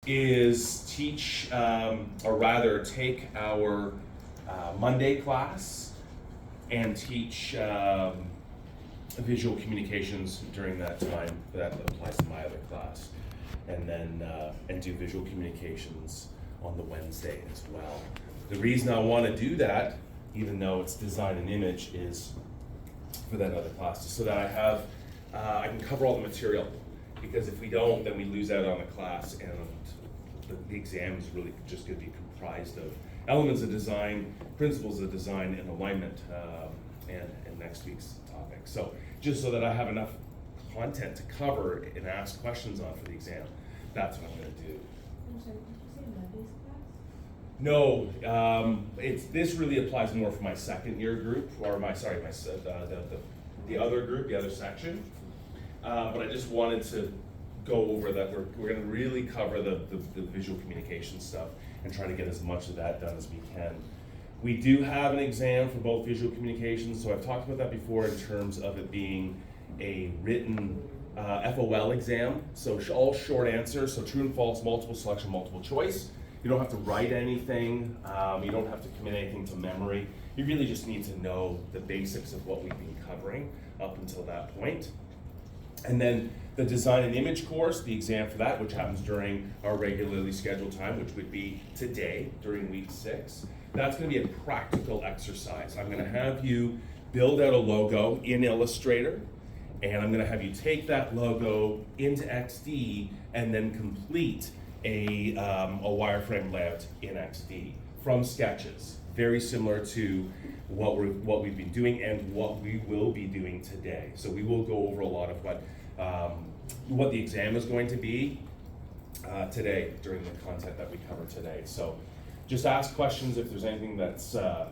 is teach, or rather take our Monday class and teach visual communications during that time. That applies to my other class. And then and do visual communications on the Wednesday as well. The reason I want to do that, even though it's design and image, is for that other class, so that I can cover all the material. Because if we don't, then we lose out on the class, and the exam is really just going to be comprised of elements of design, principles of design, and alignment, and next week's topic. So just so that I have enough content to cover and ask questions on for the exam, that's what I'm going to do. I'm sorry, did you say Monday's class? No, this really applies more for my second year group, or the other group, the other section. But I just wanted to go over that. We're going to really cover the visual communication stuff and try to get as much of that done as we can. We do have an exam for both visual communications, so I've talked about that before in terms of it being a written FOL exam, so all short answers, so true and false, multiple selection, multiple choice. You don't have to write anything, you don't have to commit anything to memory. You really just need to know the basics of what we've been covering up until that point. And then the design and image course, the exam for that, which happens during our regularly scheduled time, which would be today during week 6. That's going to be a practical exercise. I'm going to have you build out a logo in Illustrator, and I'm going to have you take that logo into XD and then complete a wireframe layout in XD from sketches. Very similar to what we've been doing and what we will be doing today. So we will go over a lot of what the exam is going to be today during the content that we cover today. So just ask questions if there's anything that's, if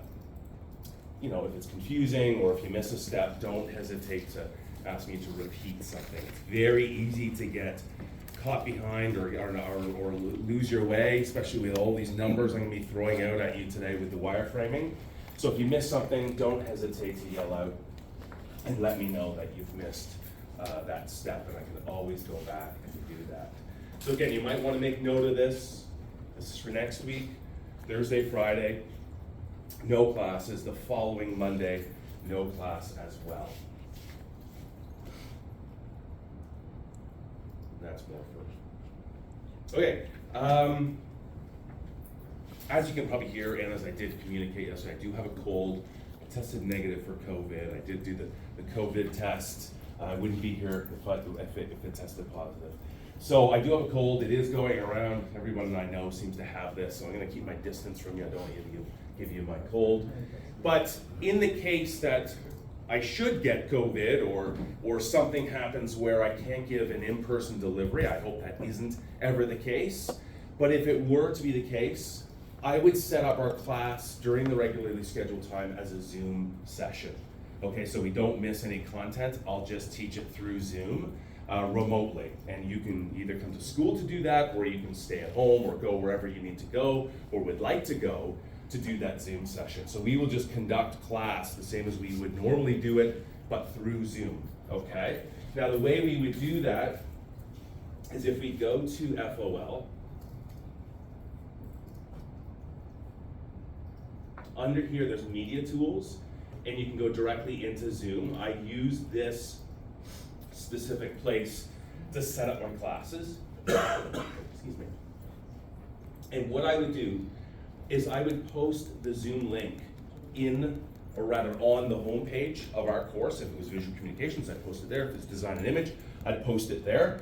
it's confusing or if you miss a step, don't hesitate to ask me to repeat something. It's very easy to get caught behind or lose your way, especially with all these numbers I'm going to be throwing out at you today with the wireframing. So if you miss something, don't hesitate to yell out and let me know that you've missed that step, and I can always go back and do that. So again, you might want to make note of this. This is for next week, Thursday, Friday, no classes. The following Monday, no class as well. That's more for. Okay. As you can probably hear, and as I did communicate yesterday, I do have a cold. I tested negative for COVID. I did do the COVID test. I wouldn't be here if it tested positive. So I do have a cold. It is going around. Everyone I know seems to have this, so I'm going to keep my distance from you. I don't want to give you my cold. But in the case that I should get COVID or something happens where I can't give an in-person delivery, I hope that isn't ever the case. But if it were to be the case, I would set up our class during the regularly scheduled time as a Zoom session. Okay, so we don't miss any content. I'll just teach it through Zoom remotely. And you can either come to school to do that, or you can stay at home or go wherever you need to go or would like to go to do that Zoom session. So we will just conduct class the same as we would normally do it, but through Zoom, okay? Now the way we would do that is if we go to FOL, under here there's media tools, and you can go directly into Zoom. I use this specific place to set up my classes. Excuse me. And what I would do is I would post the Zoom link in, or rather on the homepage of our course. If it was visual communications, I'd post it there. If it's design and image, I'd post it there.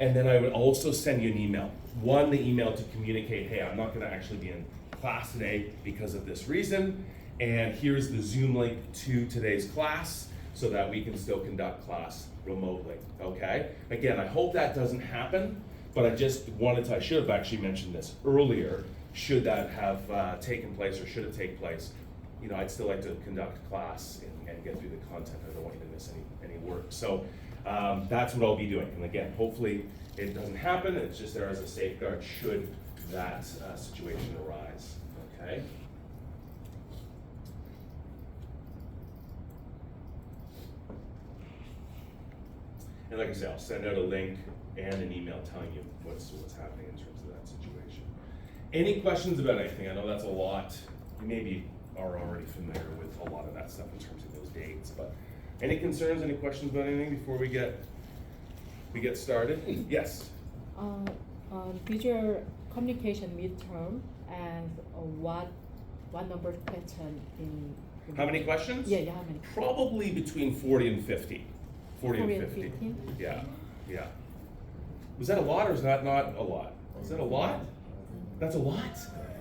And then I would also send you an email. One, the email to communicate, hey, I'm not gonna actually be in class today because of this reason. And here's the Zoom link to today's class so that we can still conduct class remotely, okay? Again, I hope that doesn't happen, but I just wanted to, I should have actually mentioned this earlier. Should that have taken place or should it take place, I'd still like to conduct class and get through the content. I don't want you to miss any work. So that's what I'll be doing. And again, hopefully it doesn't happen. It's just there as a safeguard should that situation arise, okay? And like I say, I'll send out a link and an email telling you what's happening in terms of that Zoom Any questions about anything? I know that's a lot. You maybe are already familiar with a lot of that stuff in terms of those dates, but any concerns, any questions about anything before we get started? Yes. Visual communication midterm and what number question in How many questions? Yeah, how many? Probably between 40 and 50. 40 and 50. 50? Yeah, yeah. Was that a lot or is that not a lot? Is that a lot? That's a lot?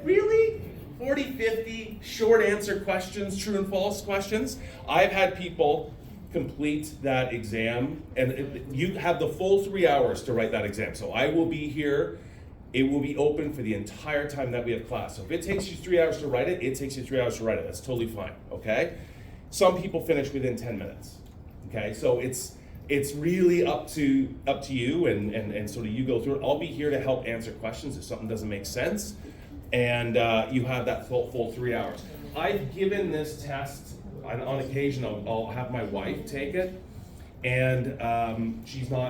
Really? 40, 50 short answer questions, true and false questions. I've had people complete that exam and you have the full 3 hours to write that exam. So I will be here. It will be open for the entire time that we have class. So if it takes you 3 hours to write it, it takes you 3 hours to write it. That's totally fine, okay? Some people finish within 10 minutes, okay? So it's really up to you and sort of you go through it. I'll be here to help answer questions if something doesn't make sense. And you have that full 3 hours. I've given this test, on occasion I'll have my wife take it. And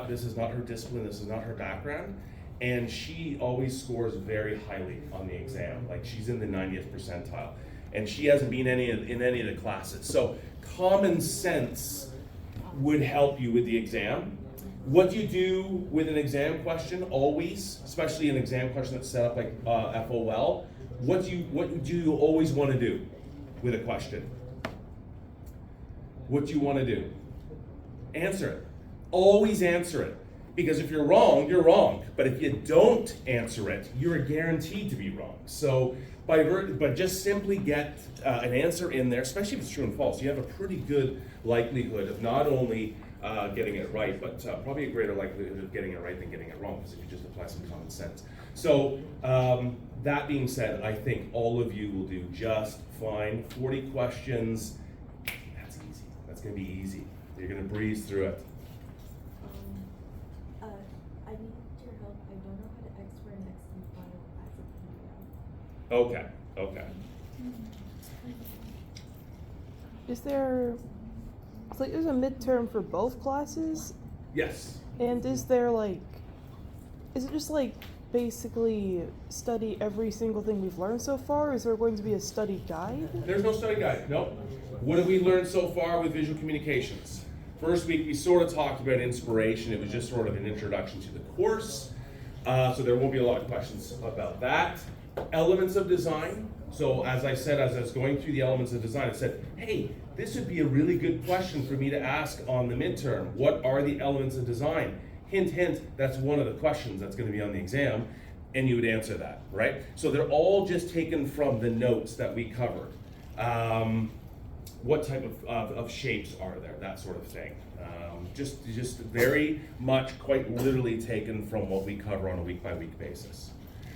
this is not her discipline, this is not her background. And she always scores very highly on the exam. Like she's in the 90th percentile. And she hasn't been in any of the classes. So common sense would help you with the exam. What you do with an exam question always, especially an exam question that's set up like FOL, what do you always want to do with a question? What do you want to do? Answer it. Always answer it. Because if you're wrong, you're wrong. But if you don't answer it, you're guaranteed to be wrong. So but just simply get an answer in there, especially if it's true and false, you have a pretty good likelihood of not only getting it right, but probably a greater likelihood of getting it right than getting it wrong, because if you just apply some common sense. So that being said, I think all of you will do just fine. 40 questions, that's easy. That's gonna be easy. You're gonna breeze through it. I need your help. I don't know how to export an XD file as a PDF. Okay. Is there, it's like there's a midterm for both classes? Yes. And is it just like basically study every single thing we've learned so far? Or is there going to be a study guide? There's no study guide, no. What have we learned so far with visual communications? First week we sort of talked about inspiration. It was just sort of an introduction to the course. So there won't be a lot of questions about that. Elements of design. So as I said, as I was going through the elements of design, I said, hey, this would be a really good question for me to ask on the midterm. What are the elements of design? Hint, hint, that's one of the questions that's going to be on the exam, and you would answer that, right? So they're all just taken from the notes that we covered. What type of shapes are there, that sort of thing. Just very much quite literally taken from what we cover on a week-by-week basis.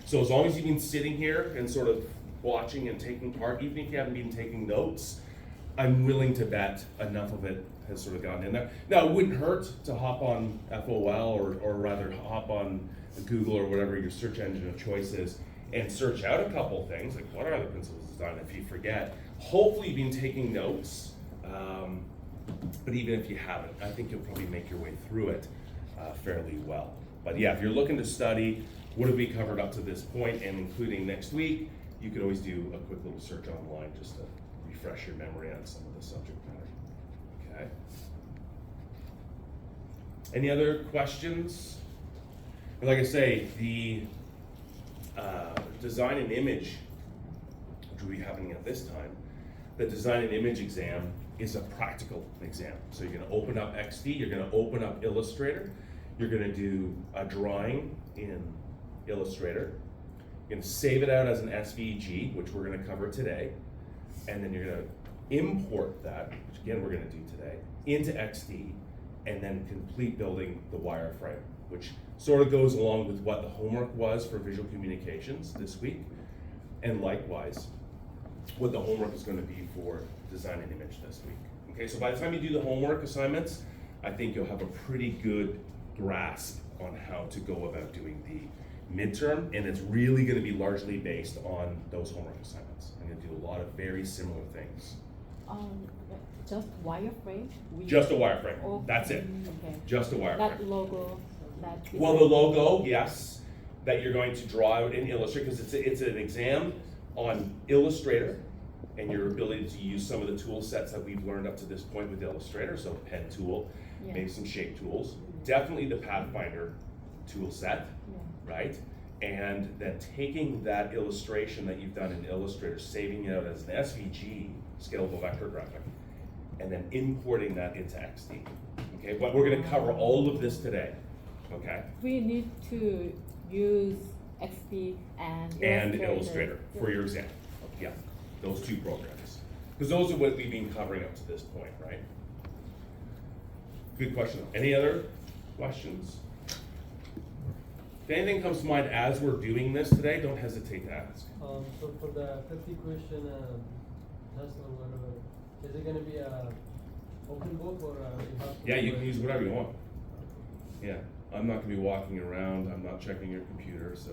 So as long as you've been sitting here and sort of watching and taking part, even if you haven't been taking notes, I'm willing to bet enough of it has sort of gotten in there. Now, it wouldn't hurt to hop on FOL or rather hop on Google or whatever your search engine of choice is and search out a couple things, like what are the principles of design if you forget. Hopefully you've been taking notes, but even if you haven't, I think you'll probably make your way through it fairly well. But yeah, if you're looking to study, what have we covered up to this point and including next week, you could always do a quick little search online just to refresh your memory on some of the subject matter. Okay. Any other questions? And like I say, the design and image, which will be happening at this time, the design and image exam is a practical exam. So you're going to open up XD, you're going to open up Illustrator, you're going to do a drawing in Illustrator, you're going to save it out as an SVG, which we're going to cover today, and then you're going to import that, which again we're going to do today, into XD, and then complete building the wireframe, which sort of goes along with what the homework was for visual communications this week, and likewise, what the homework is going to be for design and image this week. Okay, so by the time you do the homework assignments, I think you'll have a pretty good grasp on how to go about doing the midterm, and it's really going to be largely based on those homework assignments. I'm going to do a lot of very similar things. Just wireframe? Just a wireframe. Okay. That's it. Okay. Just a wireframe. That logo. Well, the logo, yes. that you're going to draw out in Illustrator, because it's an exam on Illustrator and your ability to use some of the tool sets that we've learned up to this point with Illustrator, so pen tool, Yeah. maybe some shape tools, definitely the Pathfinder tool set, Yeah. right? And then taking that illustration that you've done in Illustrator, saving it out as an SVG, scalable vector graphic, and then importing that into XD. Okay, but we're gonna cover all of this today, okay? We need to use XD And Illustrator for your exam, yeah, those two programs. Because those are what we've been covering up to this point, right? Good question. Any other questions? If anything comes to mind as we're doing this today, don't hesitate to ask. So for the 50 question test or whatever, is it gonna be a open book or you have to? Yeah, you can use whatever you want. Yeah, I'm not gonna be walking around, I'm not checking your computer, so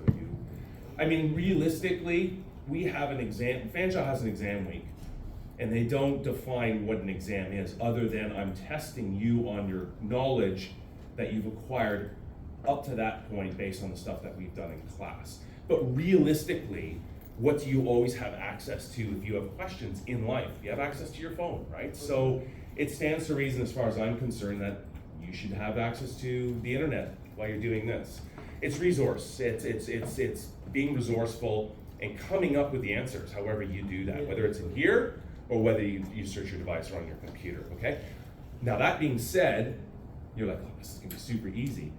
I mean, realistically, we have an exam, Fanshawe has an exam week, and they don't define what an exam is, other than I'm testing you on your knowledge that you've acquired up to that point based on the stuff that we've done in class. But realistically, what do you always have access to if you have questions in life? You have access to your phone, right? So it stands to reason, as far as I'm concerned, that you should have access to the internet while you're doing this. It's resource, it's being resourceful and coming up with the answers, however you do that, whether it's in here or whether you search your device or on your computer, okay? Now that being said, you're like, oh, this is gonna be super easy.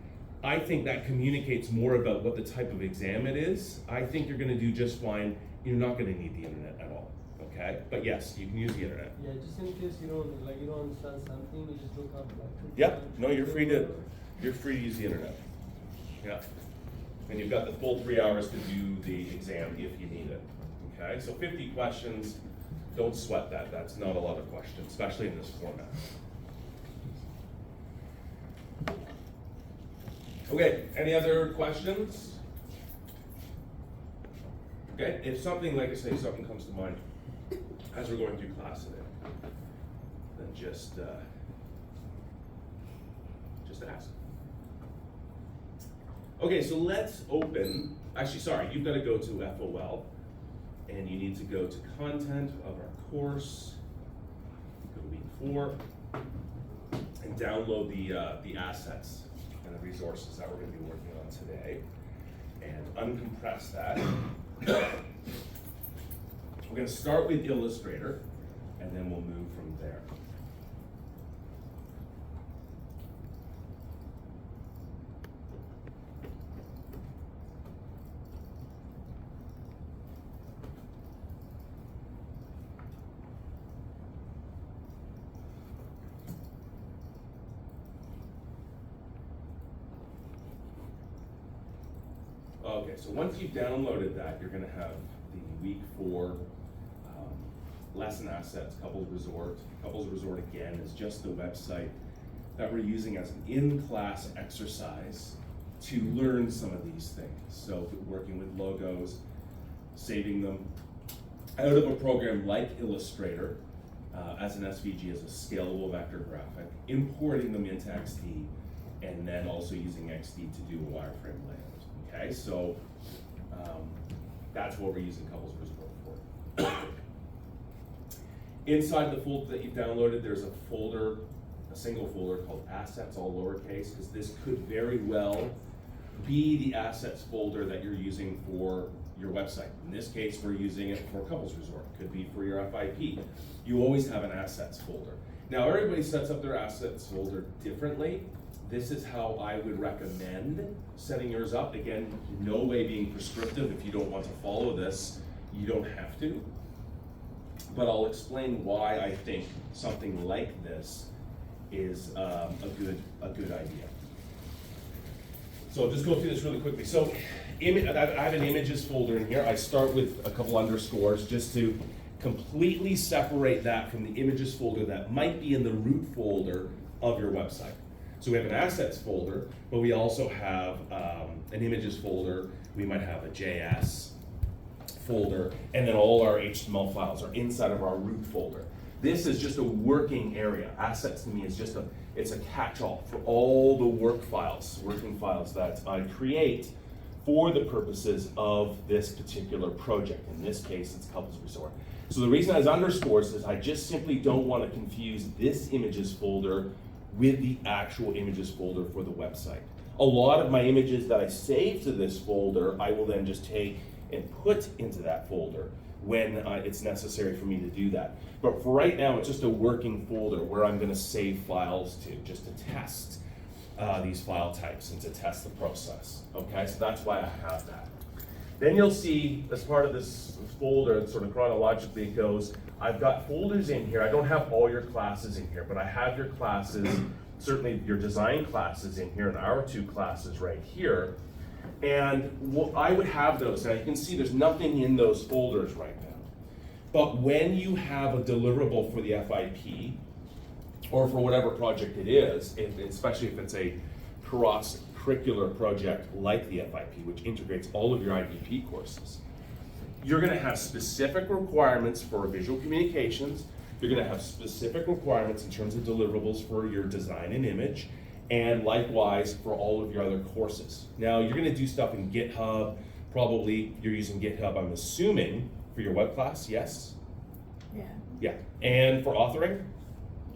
I think that communicates more about what the type of exam it is. I think you're gonna do just fine. You're not gonna need the internet at all, okay? But yes, you can use the internet. Yeah, just in case you don't understand something, you just look up like. Yep, no, you're free to use the internet. Yeah. And you've got the full 3 hours to do the exam if you need it, okay? So 50 questions, don't sweat that. That's not a lot of questions, especially in this format. Okay, any other questions? Okay, if something, like I say, something comes to mind as we're going through class today, then just ask. Okay, so let's open, actually, sorry, you've got to go to FOL, and you need to go to content of our course, go to week 4, and download the assets and the resources that we're going to be working on today, and uncompress that. We're going to start with Illustrator, and then we'll move from there. Okay, so once you've downloaded that, you're gonna have the week 4 lesson assets, Couples Resort. Couples Resort, again, is just the website that we're using as an in-class exercise to learn some of these things. So working with logos, saving them out of a program like Illustrator as an SVG, as a scalable vector graphic, importing them into XD, and then also using XD to do a wireframe layout. Okay, so that's what we're using Couples Resort for. Inside the folder that you've downloaded, there's a folder, a single folder called Assets, all lowercase, because this could very well be the Assets folder that you're using for your website. In this case, we're using it for Couples Resort. It could be for your FIP. You always have an Assets folder. Now, everybody sets up their Assets folder differently. This is how I would recommend setting yours up. Again, no way being prescriptive. If you don't want to follow this, you don't have to. But I'll explain why I think something like this is a good idea. So I'll just go through this really quickly. So I have an images folder in here. I start with a couple underscores just to completely separate that from the images folder that might be in the root folder of your website. So we have an assets folder, but we also have an images folder. We might have a JS folder, and then all our HTML files are inside of our root folder. This is just a working area. Assets to me is just it's a catch-all for all the working files that I create for the purposes of this particular project. In this case, it's Couples Resort. So the reason it's underscores is I just simply don't want to confuse this images folder with the actual images folder for the website. A lot of my images that I save to this folder, I will then just take and put into that folder when it's necessary for me to do that. But for right now, it's just a working folder where I'm going to save files to, just to test these file types and to test the process. Okay, so that's why I have that. Then you'll see, as part of this folder, sort of chronologically it goes, I've got folders in here. I don't have all your classes in here, but I have your classes, certainly your design classes in here, and our 2 classes right here. And I would have those. Now you can see there's nothing in those folders right now. But when you have a deliverable for the FIP, or for whatever project it is, especially if it's a cross-curricular project like the FIP, which integrates all of your IDP courses, you're going to have specific requirements for visual communications. You're going to have specific requirements in terms of deliverables for your design and image, and likewise for all of your other courses. Now, you're going to do stuff in GitHub. Probably you're using GitHub, I'm assuming, for your web class, yes? Yeah. Yeah. And for authoring?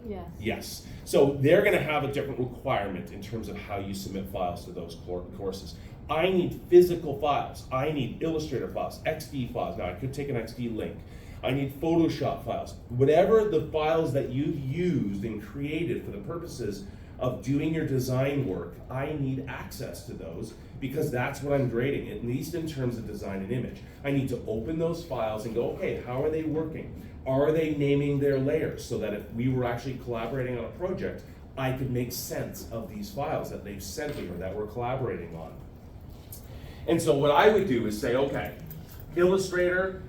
Yes. Yes. So they're going to have a different requirement in terms of how you submit files to those courses. I need physical files. I need Illustrator files, XD files. Now I could take an XD link. I need Photoshop files. Whatever the files that you've used and created for the purposes of doing your design work, I need access to those because that's what I'm grading, at least in terms of design and image. I need to open those files and go, okay, how are they working? Are they naming their layers so that if we were actually collaborating on a project, I could make sense of these files that they've sent me or that we're collaborating on? And so what I would do is say, okay, Illustrator,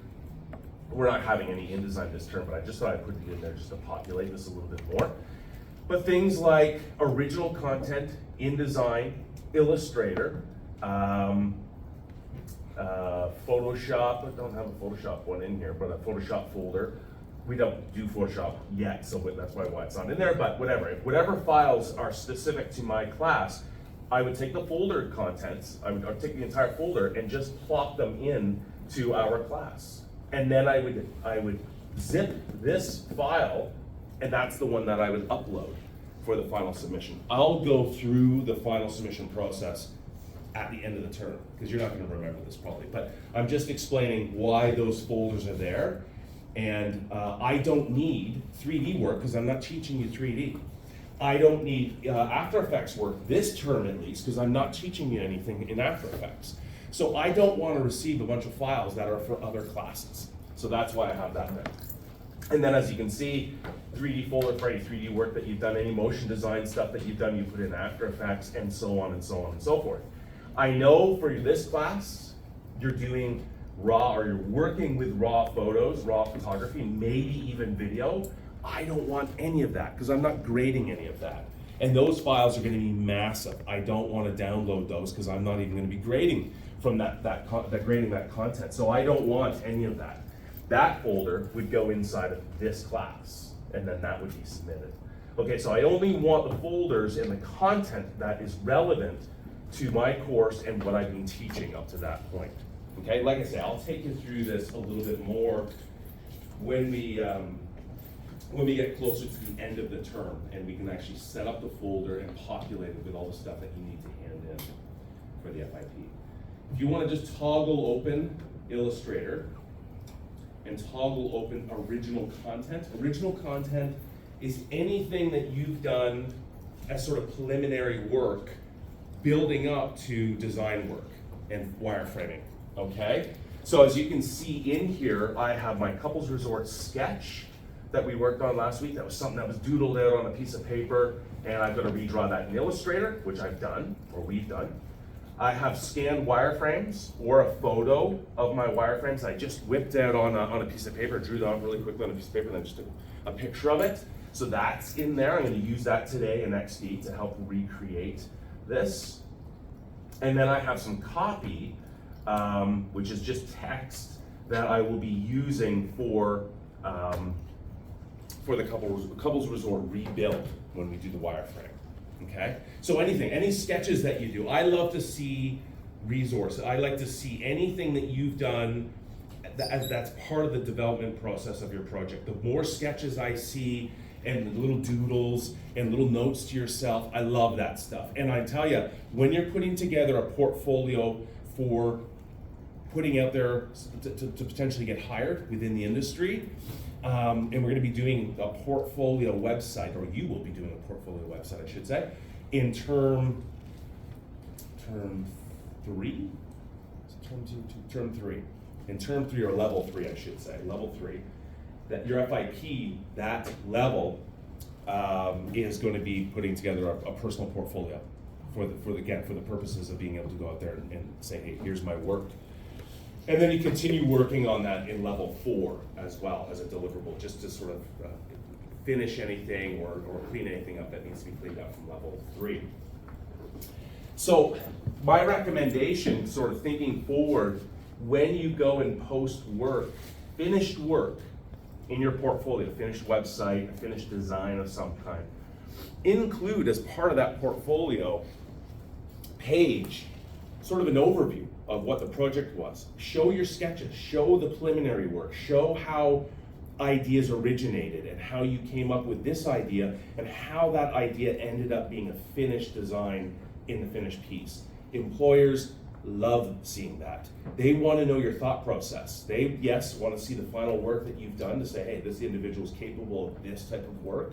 we're not having any InDesign this term, but I just thought I'd put it in there just to populate this a little bit more. But things like original content, InDesign, Illustrator, Photoshop, I don't have a Photoshop one in here, but a Photoshop folder. We don't do Photoshop yet, so that's why it's not in there, but whatever files are specific to my class, I would take the folder contents, I would take the entire folder and just plop them in to our class. And then I would zip this file, and that's the one that I would upload for the final submission. I'll go through the final submission process at the end of the term, because you're not going to remember this probably, but I'm just explaining why those folders are there. And I don't need 3D work because I'm not teaching you 3D. I don't need After Effects work this term at least because I'm not teaching you anything in After Effects. So I don't want to receive a bunch of files that are for other classes. So that's why I have that there. And then as you can see, 3D folder for any 3D work that you've done, any motion design stuff that you've done, you put in After Effects, and so on and so on and so forth. I know for this class, you're doing raw, or you're working with raw photos, raw photography, maybe even video. I don't want any of that because I'm not grading any of that. And those files are going to be massive. I don't want to download those because I'm not even going to be grading from grading that content. So I don't want any of that. That folder would go inside of this class, and then that would be submitted. Okay, so I only want the folders and the content that is relevant to my course and what I've been teaching up to that point. Okay, like I say, I'll take you through this a little bit more when we get closer to the end of the term and we can actually set up the folder and populate it with all the stuff that you need to hand in for the FIP. If you want to just toggle open Illustrator and toggle open original content is anything that you've done as sort of preliminary work building up to design work and wireframing. Okay, so as you can see in here, I have my Couples Resort sketch that we worked on last week. That was something that was doodled out on a piece of paper, and I'm going to redraw that in Illustrator, which I've done, or we've done. I have scanned wireframes or a photo of my wireframes. I just whipped out on a piece of paper, drew that really quickly on a piece of paper, and then just took a picture of it. So that's in there. I'm going to use that today in XD to help recreate this. And then I have some copy, which is just text that I will be using for the Couples Resort rebuild when we do the wireframe. Okay? So any sketches that you do, I love to see resources. I like to see anything that you've done that's part of the development process of your project. The more sketches I see and little doodles and little notes to yourself, I love that stuff. And I tell you, when you're putting together a portfolio for putting out there to potentially get hired within the industry, and we're going to be doing a portfolio website, or you will be doing a portfolio website, I should say, in term 3? Term 3. In term 3 or level 3, I should say, level 3. That your FIP, that level, is going to be putting together a personal portfolio for the purposes of being able to go out there and say, hey, here's my work. And then you continue working on that in level 4 as well as a deliverable, just to sort of finish anything or clean anything up that needs to be cleaned up from level 3. So my recommendation, sort of thinking forward, when you go and post work, finished work in your portfolio, finished website, a finished design of some kind, include as part of that portfolio page sort of an overview of what the project was. Show your sketches, show the preliminary work, show how ideas originated and how you came up with this idea and how that idea ended up being a finished design in the finished piece. Employers love seeing that. They want to know your thought process. They, yes, want to see the final work that you've done to say, hey, this individual is capable of this type of work.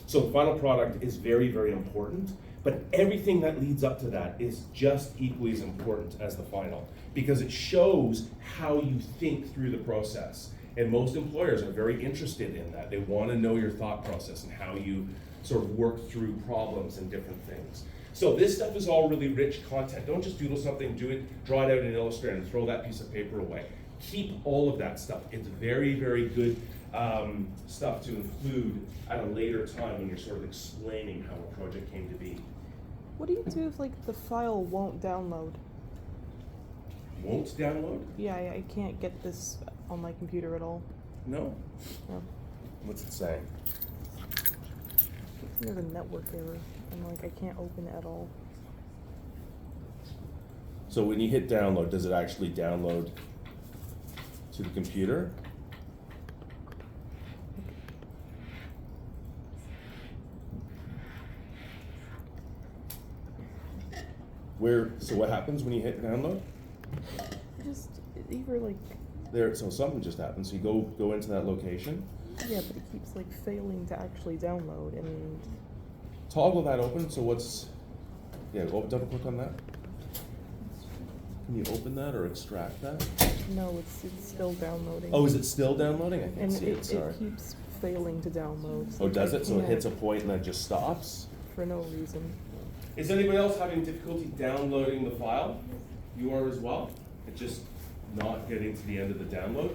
So the final product is very, very important, but everything that leads up to that is just equally as important as the final, because it shows how you think through the process. And most employers are very interested in that. They want to know your thought process and how you sort of work through problems and different things. So this stuff is all really rich content. Don't just doodle something, draw it out in Illustrator and throw that piece of paper away. Keep all of that stuff. It's very, very good stuff to include at a later time when you're sort of explaining how a project came to be. What do you do if, like, the file won't download? Won't download? Yeah, I can't get this on my computer at all. No. No. What's it say? There's a network error, and like I can't open it at all. So when you hit download, does it actually download to the computer? So what happens when you hit download? Just either like, There, so something just happened. So you go into that location. yeah, but it keeps like failing to actually download, and Toggle that open. So double click on that. Can you open that or extract that? no, it's still downloading. Oh, is it still downloading? I can't And see it. Sorry. it keeps failing to download. Oh, does I it? So it hits a can't point and then just stops? for no reason. Is anybody else having difficulty downloading the file? You are as well? It's just not getting to the end of the download?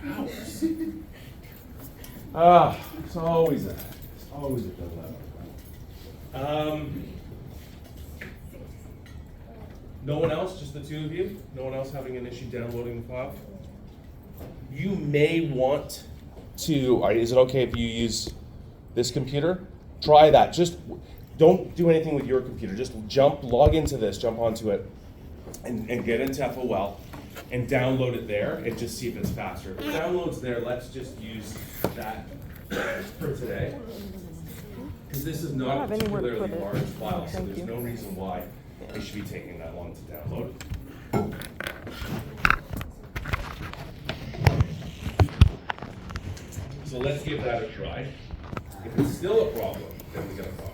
Hours. It's always a dilemma. No one else, just the two of you? No one else having an issue downloading the file? You may want to, is it okay if you use this computer? Try that. Just don't do anything with your computer. Just log into this, jump onto it, and get into FOL and download it there and just see if it's faster. If it downloads there, let's just use that for today. Because this is not a particularly large file, so there's no reason why it should be taking that long to download. So let's give that a try. If it's still a problem, then we got a problem.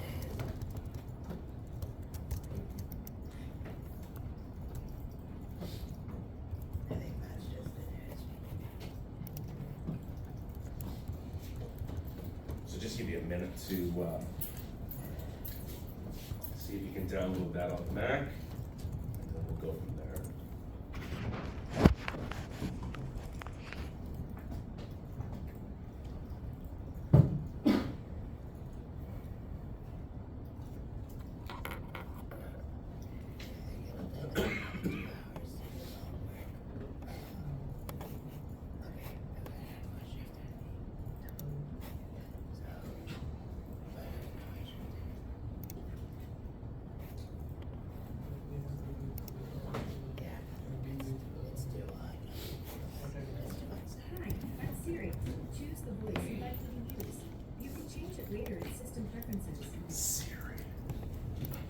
So just give you a minute to see if you can download that on the Mac, and then we'll go from there.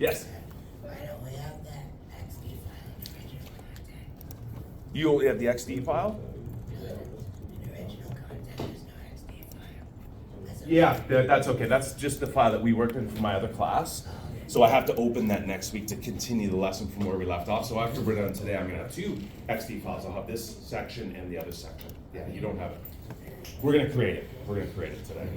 Yes? Why don't we have that XD file in original content? You only have the XD file? In original content, there's no XD file. That's a- Yeah, that's okay. That's just the file that we worked in for my other class. So I have to open that next week to continue the lesson from where we left off. So after we're done today, I'm gonna have 2 XD files. I'll have this section and the other section. Yeah, you don't have it. We're gonna create it. We're gonna create it today.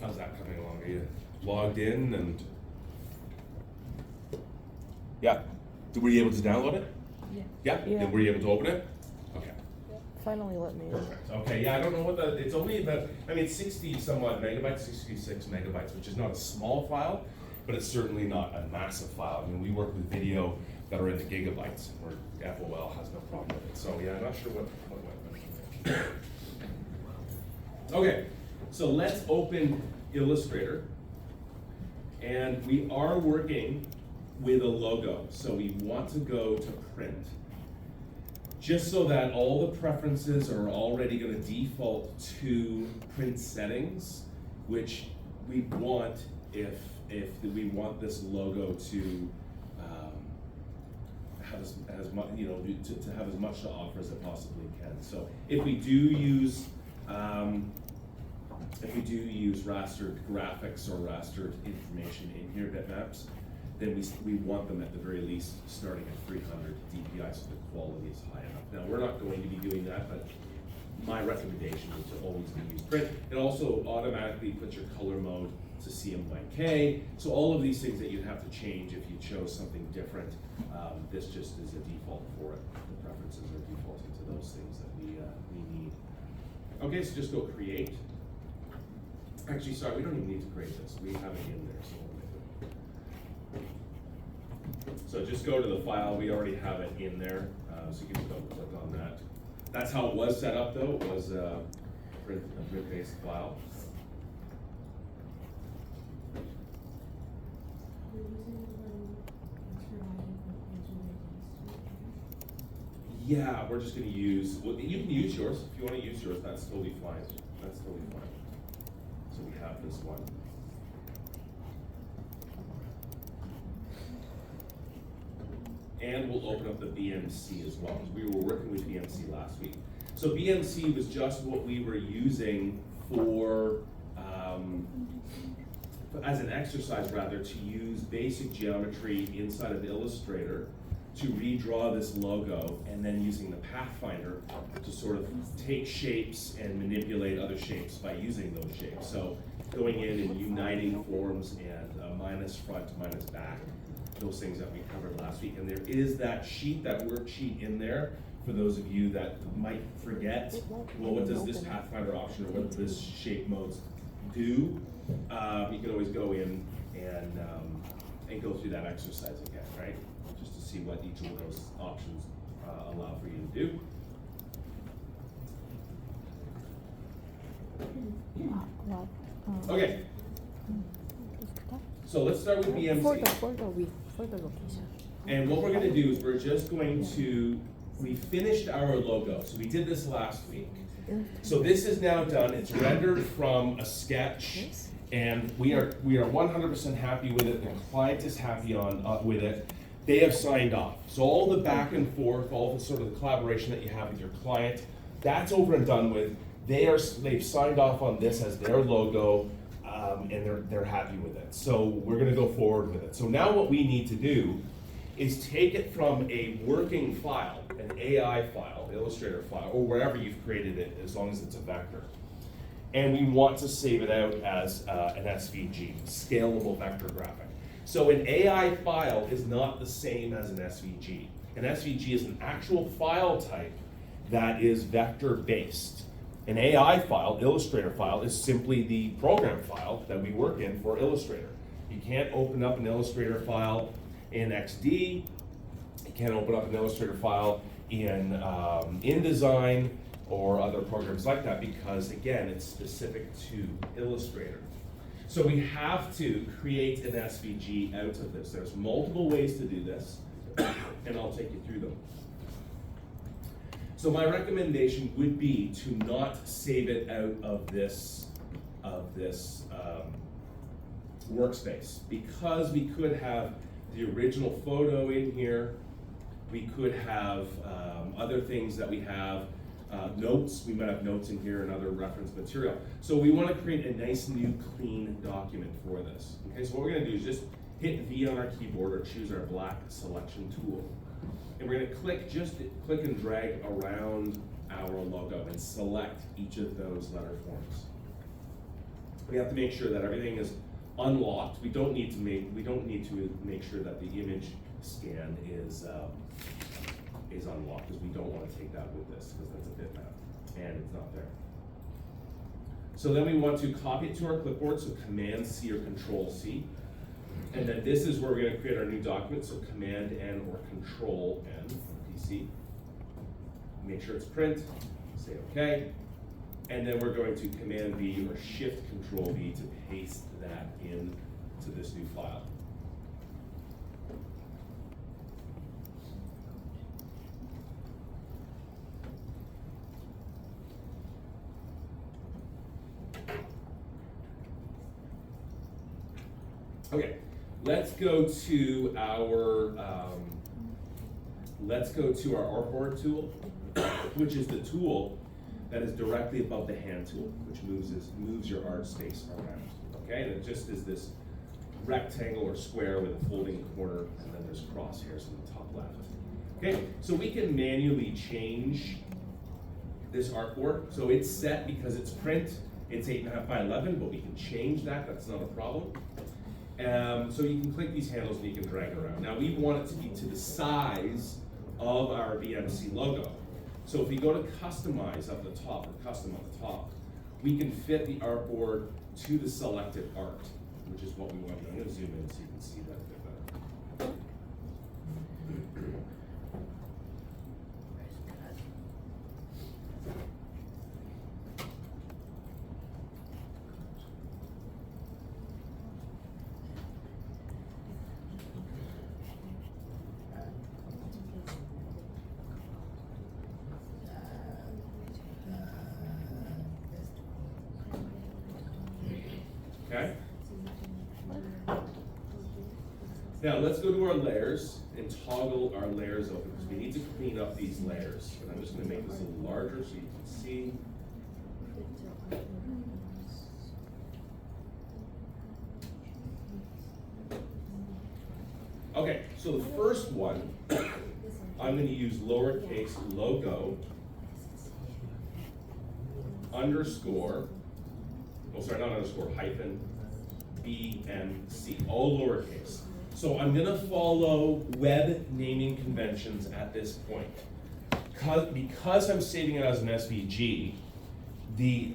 How's that coming along? Are you logged in and? Yeah. Were you able to download it? Yeah. Yeah? Yeah. And were you able to open it? Okay. Finally let me in. Perfect. Okay, yeah, I don't know what it's only about, I mean, 60 somewhat megabytes, 66 megabytes, which is not a small file, but it's certainly not a massive file. I mean, we work with video that are in the gigabytes, where FOL has no problem with it. So yeah, I'm not sure what went on. Okay, so let's open Illustrator. And we are working with a logo, so we want to go to print. Just so that all the preferences are already going to default to print settings, which we want if we want this logo to have as much, you know, to have as much to offer as it possibly can. So if we do use rastered graphics or rastered information in here, bitmaps, then we want them at the very least starting at 300 DPI so the quality is high enough. Now, we're not going to be doing that, but my recommendation is to always use print. It also automatically puts your color mode to CMYK. So all of these things that you'd have to change if you chose something different, this just is a default for it. The preferences are defaulting to those things that we need. Okay, so just go create. Actually, sorry, we don't even need to create this. We have it in there, so we'll make it. So just go to the file, we already have it in there, so you can just double click on that. That's how it was set up though, it was a print-based file. We're using the one that's provided with Visual. Yeah, we're just gonna use, well, you can use yours, if you wanna use yours, that's totally fine, that's totally fine. So we have this one. And we'll open up the BMC as well, because we were working with BMC last week. So BMC was just what we were using for, as an exercise rather, to use basic geometry inside of Illustrator to redraw this logo, and then using the Pathfinder to sort of take shapes and manipulate other shapes by using those shapes. So going in and uniting forms and minus front, minus back, those things that we covered last week. And there is that sheet, that worksheet in there for those of you that might forget, well, what does this Pathfinder option or what does this shape modes do? You can always go in and go through that exercise again, right? Just to see what each of those options allow for you to do. Okay, so let's start with BMC. For the location. And what we're gonna do is we're just going to, we finished our logo, so we did this last week. So this is now done, it's rendered from a sketch, and we are 100% happy with it, the client is happy with it. They have signed off. So all the back and forth, all the sort of the collaboration that you have with your client, that's over and done with. They've signed off on this as their logo, and they're happy with it. So we're gonna go forward with it. So now what we need to do is take it from a working file, an AI file, Illustrator file, or wherever you've created it, as long as it's a vector. And we want to save it out as an SVG, scalable vector graphic. So an AI file is not the same as an SVG. An SVG is an actual file type that is vector-based. An AI file, Illustrator file, is simply the program file that we work in for Illustrator. You can't open up an Illustrator file in XD. You can't open up an Illustrator file in InDesign or other programs like that because, again, it's specific to Illustrator. So we have to create an SVG out of this. There's multiple ways to do this, and I'll take you through them. So my recommendation would be to not save it out of this workspace, because we could have the original photo in here. We could have other things that we have, notes. We might have notes in here and other reference material. So we want to create a nice new clean document for this. Okay, so what we're going to do is just hit V on our keyboard or choose our black selection tool. And we're going to click and drag around our logo and select each of those letter forms. We have to make sure that everything is unlocked. We don't need to make sure that the image scan is unlocked, because we don't want to take that with this, because that's a bitmap and it's not there. So then we want to copy it to our clipboard, so Command C or Control C. And then this is where we're going to create our new document, so Command N or Control N on PC. Make sure it's print, say OK. And then we're going to Command V or Shift Control V to paste that in to this new file. Okay, let's go to our Artboard tool, which is the tool that is directly above the hand tool, which moves your art space around. Okay, and it just is this rectangle or square with a folding corner, and then there's crosshairs in the top left. Okay, so we can manually change this artboard. So it's set because it's print. It's 8.5 by 11, but we can change that. That's not a problem. So you can click these handles and you can drag it around. Now we want it to be to the size of our BMC logo. So if we go to Customize up the top, or Custom at the top, we can fit the artboard to the selected art, which is what we want. I'm going to zoom in so you can see that a bit better. Okay. Now let's go to our layers and toggle our layers open, because we need to clean up these layers. And I'm just going to make this a little larger so you can see. Okay, so the first one, I'm going to use lowercase logo underscore, oh sorry, not underscore, hyphen BMC, all lowercase. So I'm going to follow web naming conventions at this point. Because I'm saving it as an SVG, the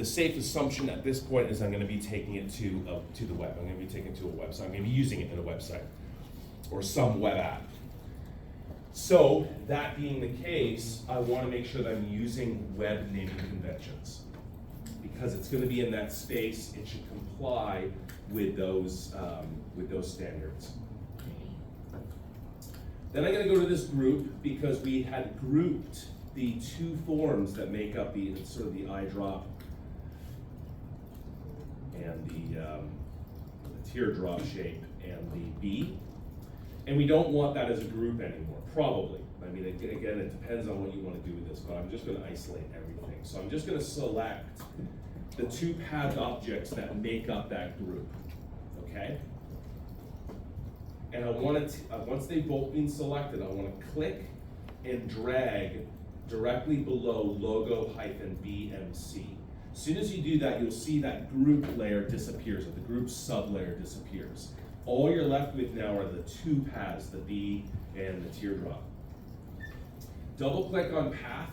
safe assumption at this point is I'm going to be taking it to the web. I'm going to be taking it to a website. I'm going to be using it in a website or some web app. So that being the case, I want to make sure that I'm using web naming conventions. Because it's going to be in that space, it should comply with those standards. Then I'm going to go to this group, because we had grouped the two forms that make up the sort of the eyedrop and the teardrop shape and the B, and we don't want that as a group anymore. Probably. I mean, again, it depends on what you want to do with this, but I'm just going to isolate everything. So I'm just going to select the two path objects that make up that group, okay? And I want to, once they've both been selected, I want to click and drag directly below logo hyphen BMC. As soon as you do that, you'll see that group layer disappears, or the group sub-layer disappears. All you're left with now are the two paths, the B and the teardrop. double click on path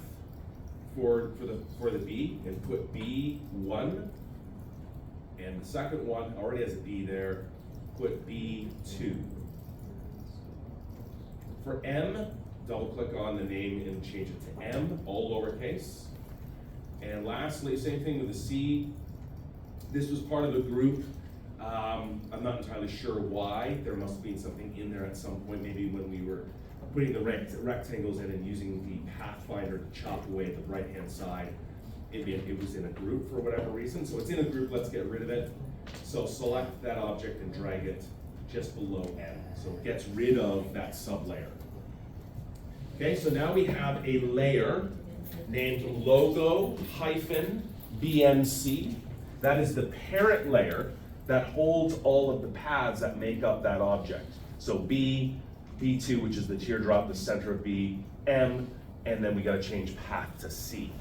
for the B and put B1, and the second one already has a B there, put B2. For M, double click on the name and change it to M, all lowercase. And lastly, same thing with the C. This was part of the group. I'm not entirely sure why. There must have been something in there at some point, maybe when we were putting the rectangles in and using the pathfinder to chop away at the right-hand side. It was in a group for whatever reason. So it's in a group, let's get rid of it. So select that object and drag it just below M. So it gets rid of that sublayer. Okay, so now we have a layer named logo-BNC. That is the parent layer that holds all of the paths that make up that object. So B, B2, which is the teardrop, the center of B, M, and then we gotta change path to C.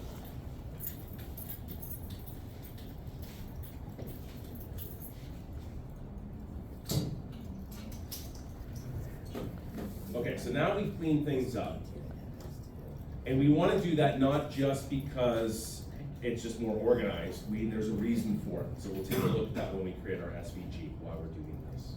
Okay, so now we clean things up. And we want to do that not just because it's just more organized. There's a reason for it. So we'll take a look at that when we create our SVG while we're doing this.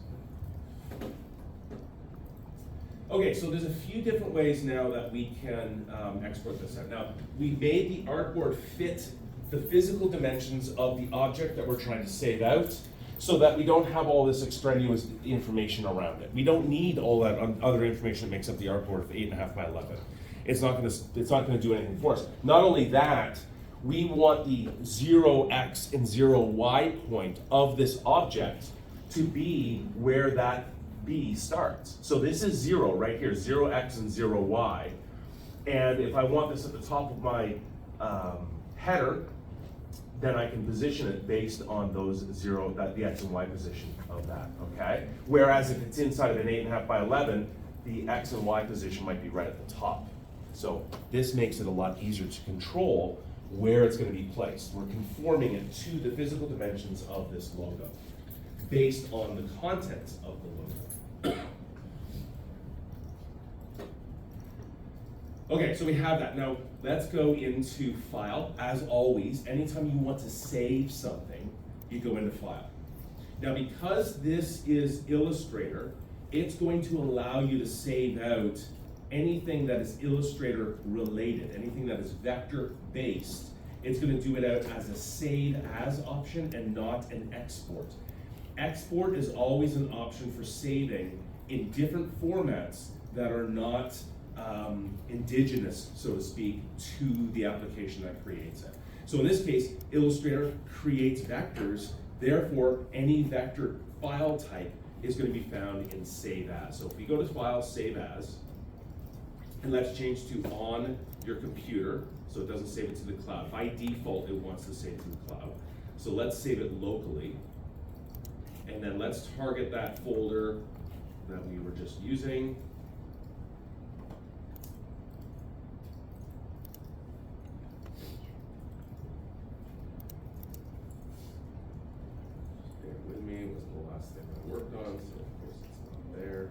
Okay, so there's a few different ways now that we can export this out. Now, we made the artboard fit the physical dimensions of the object that we're trying to save out, so that we don't have all this extraneous information around it. We don't need all that other information that makes up the artboard of 8.5 by 11. It's not going to do anything for us. Not only that, we want the 0x and 0y point of this object to be where that B starts. So this is 0 right here, 0x and 0y. And if I want this at the top of my header, then I can position it based on those the x and y position of that, okay? Whereas if it's inside of an 8.5 by 11, the x and y position might be right at the top. So this makes it a lot easier to control where it's going to be placed. We're conforming it to the physical dimensions of this logo based on the contents of the logo. Okay, so we have that. Now let's go into File. As always, anytime you want to save something, you go into File. Now because this is Illustrator, it's going to allow you to save out anything that is Illustrator related, anything that is vector based. It's going to do it out as a save as option and not an export. Export is always an option for saving in different formats that are not indigenous, so to speak, to the application that creates it. So in this case, Illustrator creates vectors, therefore any vector file type is going to be found in Save As. So if we go to File, Save As, and let's change to on your computer, so it doesn't save it to the cloud. By default, it wants to save to the cloud. So let's save it locally. And then let's target that folder that we were just using. Bear with me, it was the last thing I worked on, so of course it's not there.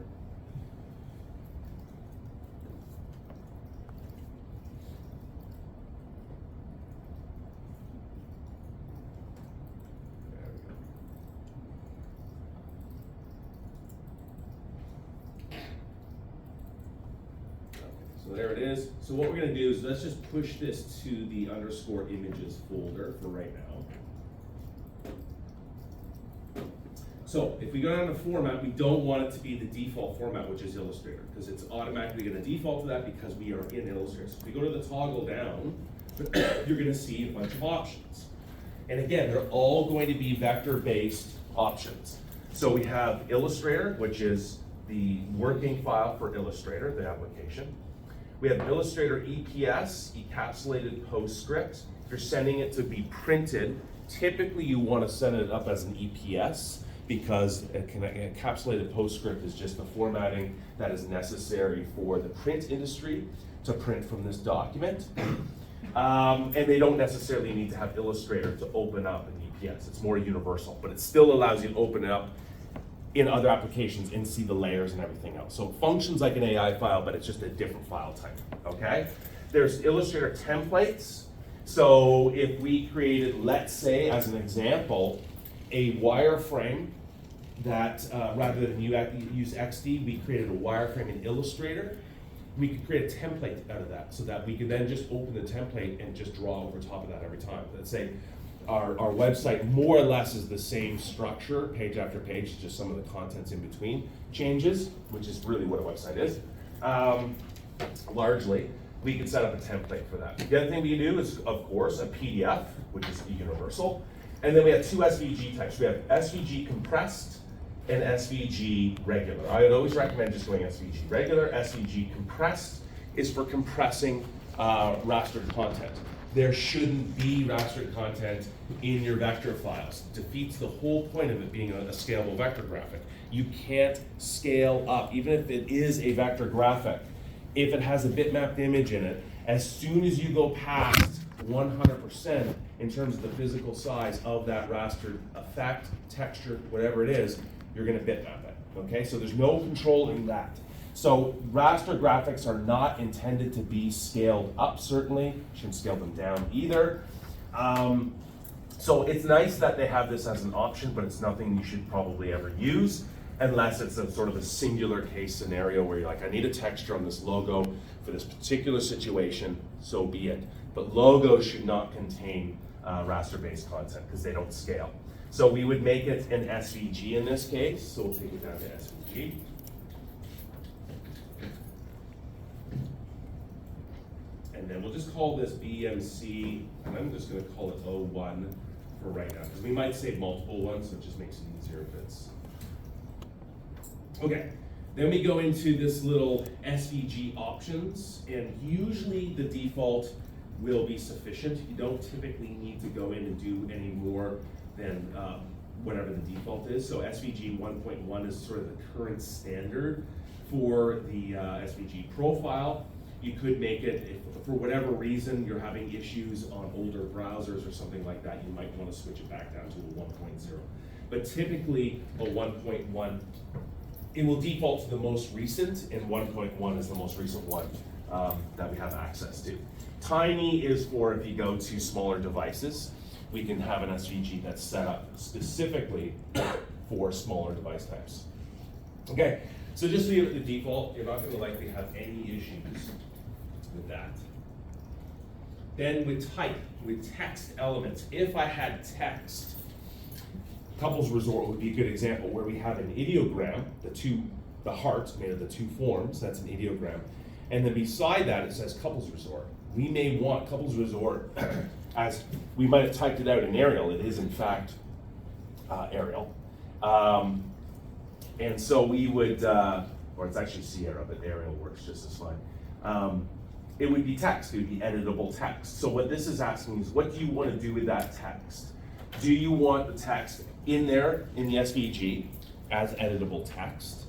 So there it is. So what we're going to do is let's just push this to the underscore images folder for right now. So if we go down to format, we don't want it to be the default format, which is Illustrator, because it's automatically going to default to that because we are in Illustrator. So if we go to the toggle down, you're going to see a bunch of options. And again, they're all going to be vector-based options. So we have Illustrator, which is the working file for Illustrator, the application. We have Illustrator EPS, encapsulated PostScript. If you're sending it to be printed, typically you want to send it up as an EPS because encapsulated PostScript is just the formatting that is necessary for the print industry to print from this document. And they don't necessarily need to have Illustrator to open up an EPS. It's more universal, but it still allows you to open it up in other applications and see the layers and everything else. So it functions like an AI file, but it's just a different file type, okay? There's Illustrator Templates. So if we created, let's say, as an example, a wireframe that, rather than use XD, we created a wireframe in Illustrator, we could create a template out of that so that we could then just open the template and just draw over top of that every time. Let's say our website more or less is the same structure, page after page, just some of the contents in between changes, which is really what a website is, largely. We can set up a template for that. The other thing we can do is, of course, a PDF, which is universal. And then we have two SVG types. We have SVG compressed and SVG regular. I would always recommend just going SVG regular. SVG compressed is for compressing rastered content. There shouldn't be rastered content in your vector files. It defeats the whole point of it being a scalable vector graphic. You can't scale up, even if it is a vector graphic. If it has a bitmapped image in it, as soon as you go past 100% in terms of the physical size of that rastered effect, texture, whatever it is, you're gonna bitmap it, okay? So there's no controlling that. So raster graphics are not intended to be scaled up, certainly. Shouldn't scale them down either. So it's nice that they have this as an option, but it's nothing you should probably ever use unless it's a sort of a singular case scenario where you're like, I need a texture on this logo for this particular situation, so be it. But logos should not contain raster-based content because they don't scale. So we would make it an SVG in this case, so we'll take it down to SVG. And then we'll just call this BMC, and I'm just gonna call it 01 for right now, because we might save multiple ones, so it just makes it easier if it's. Okay, then we go into this little SVG options, and usually the default will be sufficient. You don't typically need to go in and do any more than whatever the default is. So SVG 1.1 is sort of the current standard for the SVG profile. You could make it, if for whatever reason you're having issues on older browsers or something like that, you might want to switch it back down to a 1.0. But typically a 1.1, it will default to the most recent, and 1.1 is the most recent one that we have access to. Tiny is for if you go to smaller devices. We can have an SVG that's set up specifically for smaller device types. Okay, so just leave it at the default. You're not going to likely have any issues with that. Then with type, with text elements, if I had text, couples resort would be a good example where we have an ideogram, the heart made of the two forms, that's an ideogram. And then beside that it says couples resort. We may want couples resort as we might have typed it out in Arial, it is in fact Arial. And so we would, or it's actually Sierra, but Arial works just as fine. It would be text, it would be editable text. So what this is asking is, what do you want to do with that text? Do you want the text in there in the SVG as editable text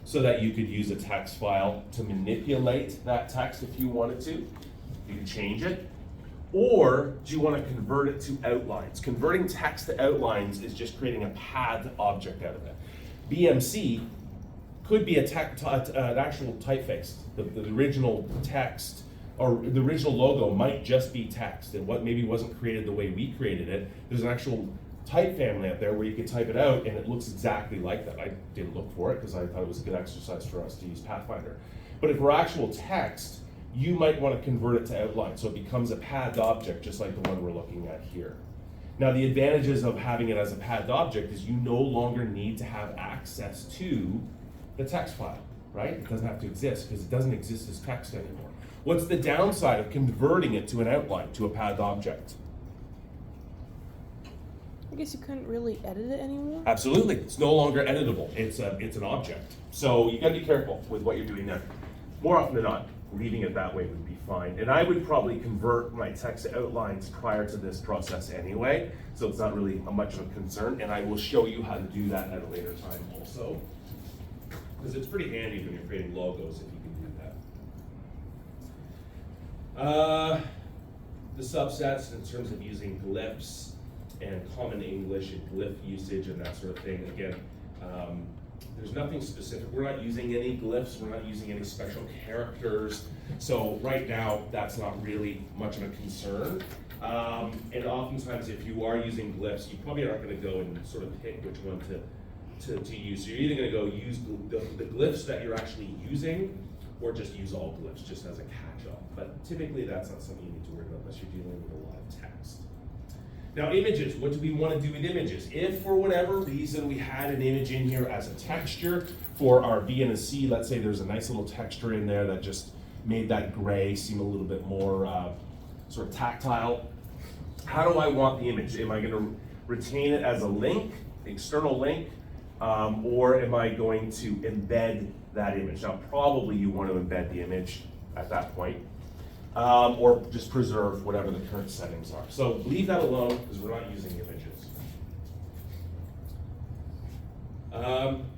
so that you could use a text file to manipulate that text if you wanted to? You can change it. Or do you want to convert it to outlines? Converting text to outlines is just creating a pad object out of it. BMC could be an actual typeface. The original text or the original logo might just be text, and what maybe wasn't created the way we created it. There's an actual type family out there where you can type it out and it looks exactly like that. I didn't look for it because I thought it was a good exercise for us to use Pathfinder. But if we're actual text, you might want to convert it to outline so it becomes a padded object just like the one we're looking at here. Now the advantages of having it as a padded object is you no longer need to have access to the text file, right? It doesn't have to exist because it doesn't exist as text anymore. What's the downside of converting it to an outline, to a padded object? I guess you couldn't really edit it anymore? Absolutely, it's no longer editable. It's an object. So you gotta be careful with what you're doing there. More often than not, leaving it that way would be fine. And I would probably convert my text to outlines prior to this process anyway, so it's not really much of a concern. And I will show you how to do that at a later time also, because it's pretty handy when you're creating logos if you can do that. The subsets in terms of using glyphs and common English and glyph usage and that sort of thing. Again, there's nothing specific. We're not using any glyphs, we're not using any special characters. So right now, that's not really much of a concern. And oftentimes, if you are using glyphs, you probably aren't gonna go and sort of pick which one to use. So you're either gonna go use the glyphs that you're actually using, or just use all glyphs, just as a catch-all. But typically, that's not something you need to worry about unless you're dealing with a lot of text. Now, images, what do we want to do with images? If for whatever reason we had an image in here as a texture for our B and a C, let's say there's a nice little texture in there that just made that gray seem a little bit more sort of tactile. How do I want the image? Am I going to retain it as a link, external link, or am I going to embed that image? Now, probably you want to embed the image at that point. Or just preserve whatever the current settings are. So leave that alone because we're not using images.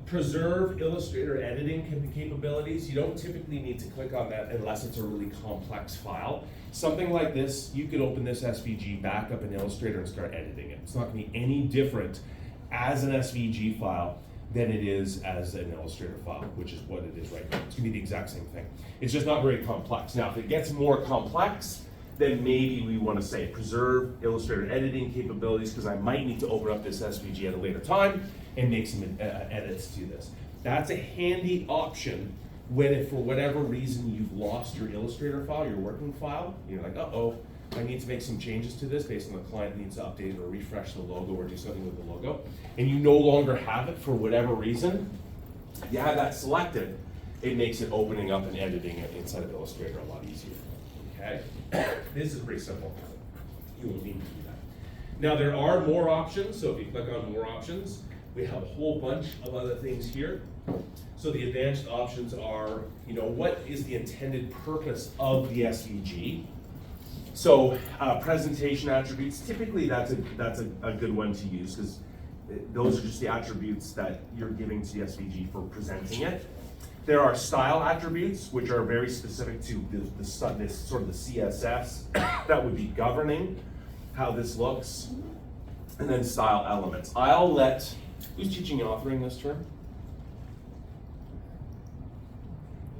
Preserve Illustrator editing capabilities. You don't typically need to click on that unless it's a really complex file. Something like this, you could open this SVG back up in Illustrator and start editing it. It's not going to be any different as an SVG file than it is as an Illustrator file, which is what it is right now. It's gonna be the exact same thing. It's just not very complex. Now, if it gets more complex, then maybe we wanna say preserve Illustrator editing capabilities, because I might need to open up this SVG at a later time and make some edits to this. That's a handy option when, if for whatever reason you've lost your Illustrator file, your working file, you're like, uh-oh, I need to make some changes to this based on the client needs to update or refresh the logo or do something with the logo, and you no longer have it for whatever reason, you have that selected, it makes it opening up and editing it inside of Illustrator a lot easier, okay? This is pretty simple. You won't need to do that. Now there are more options, so if you click on more options, we have a whole bunch of other things here. So the advanced options are, what is the intended purpose of the SVG? So presentation attributes, typically that's a good one to use because those are just the attributes that you're giving to the SVG for presenting it. There are style attributes, which are very specific to this sort of the CSS that would be governing how this looks. And then style elements. I'll let, who's teaching and authoring this term?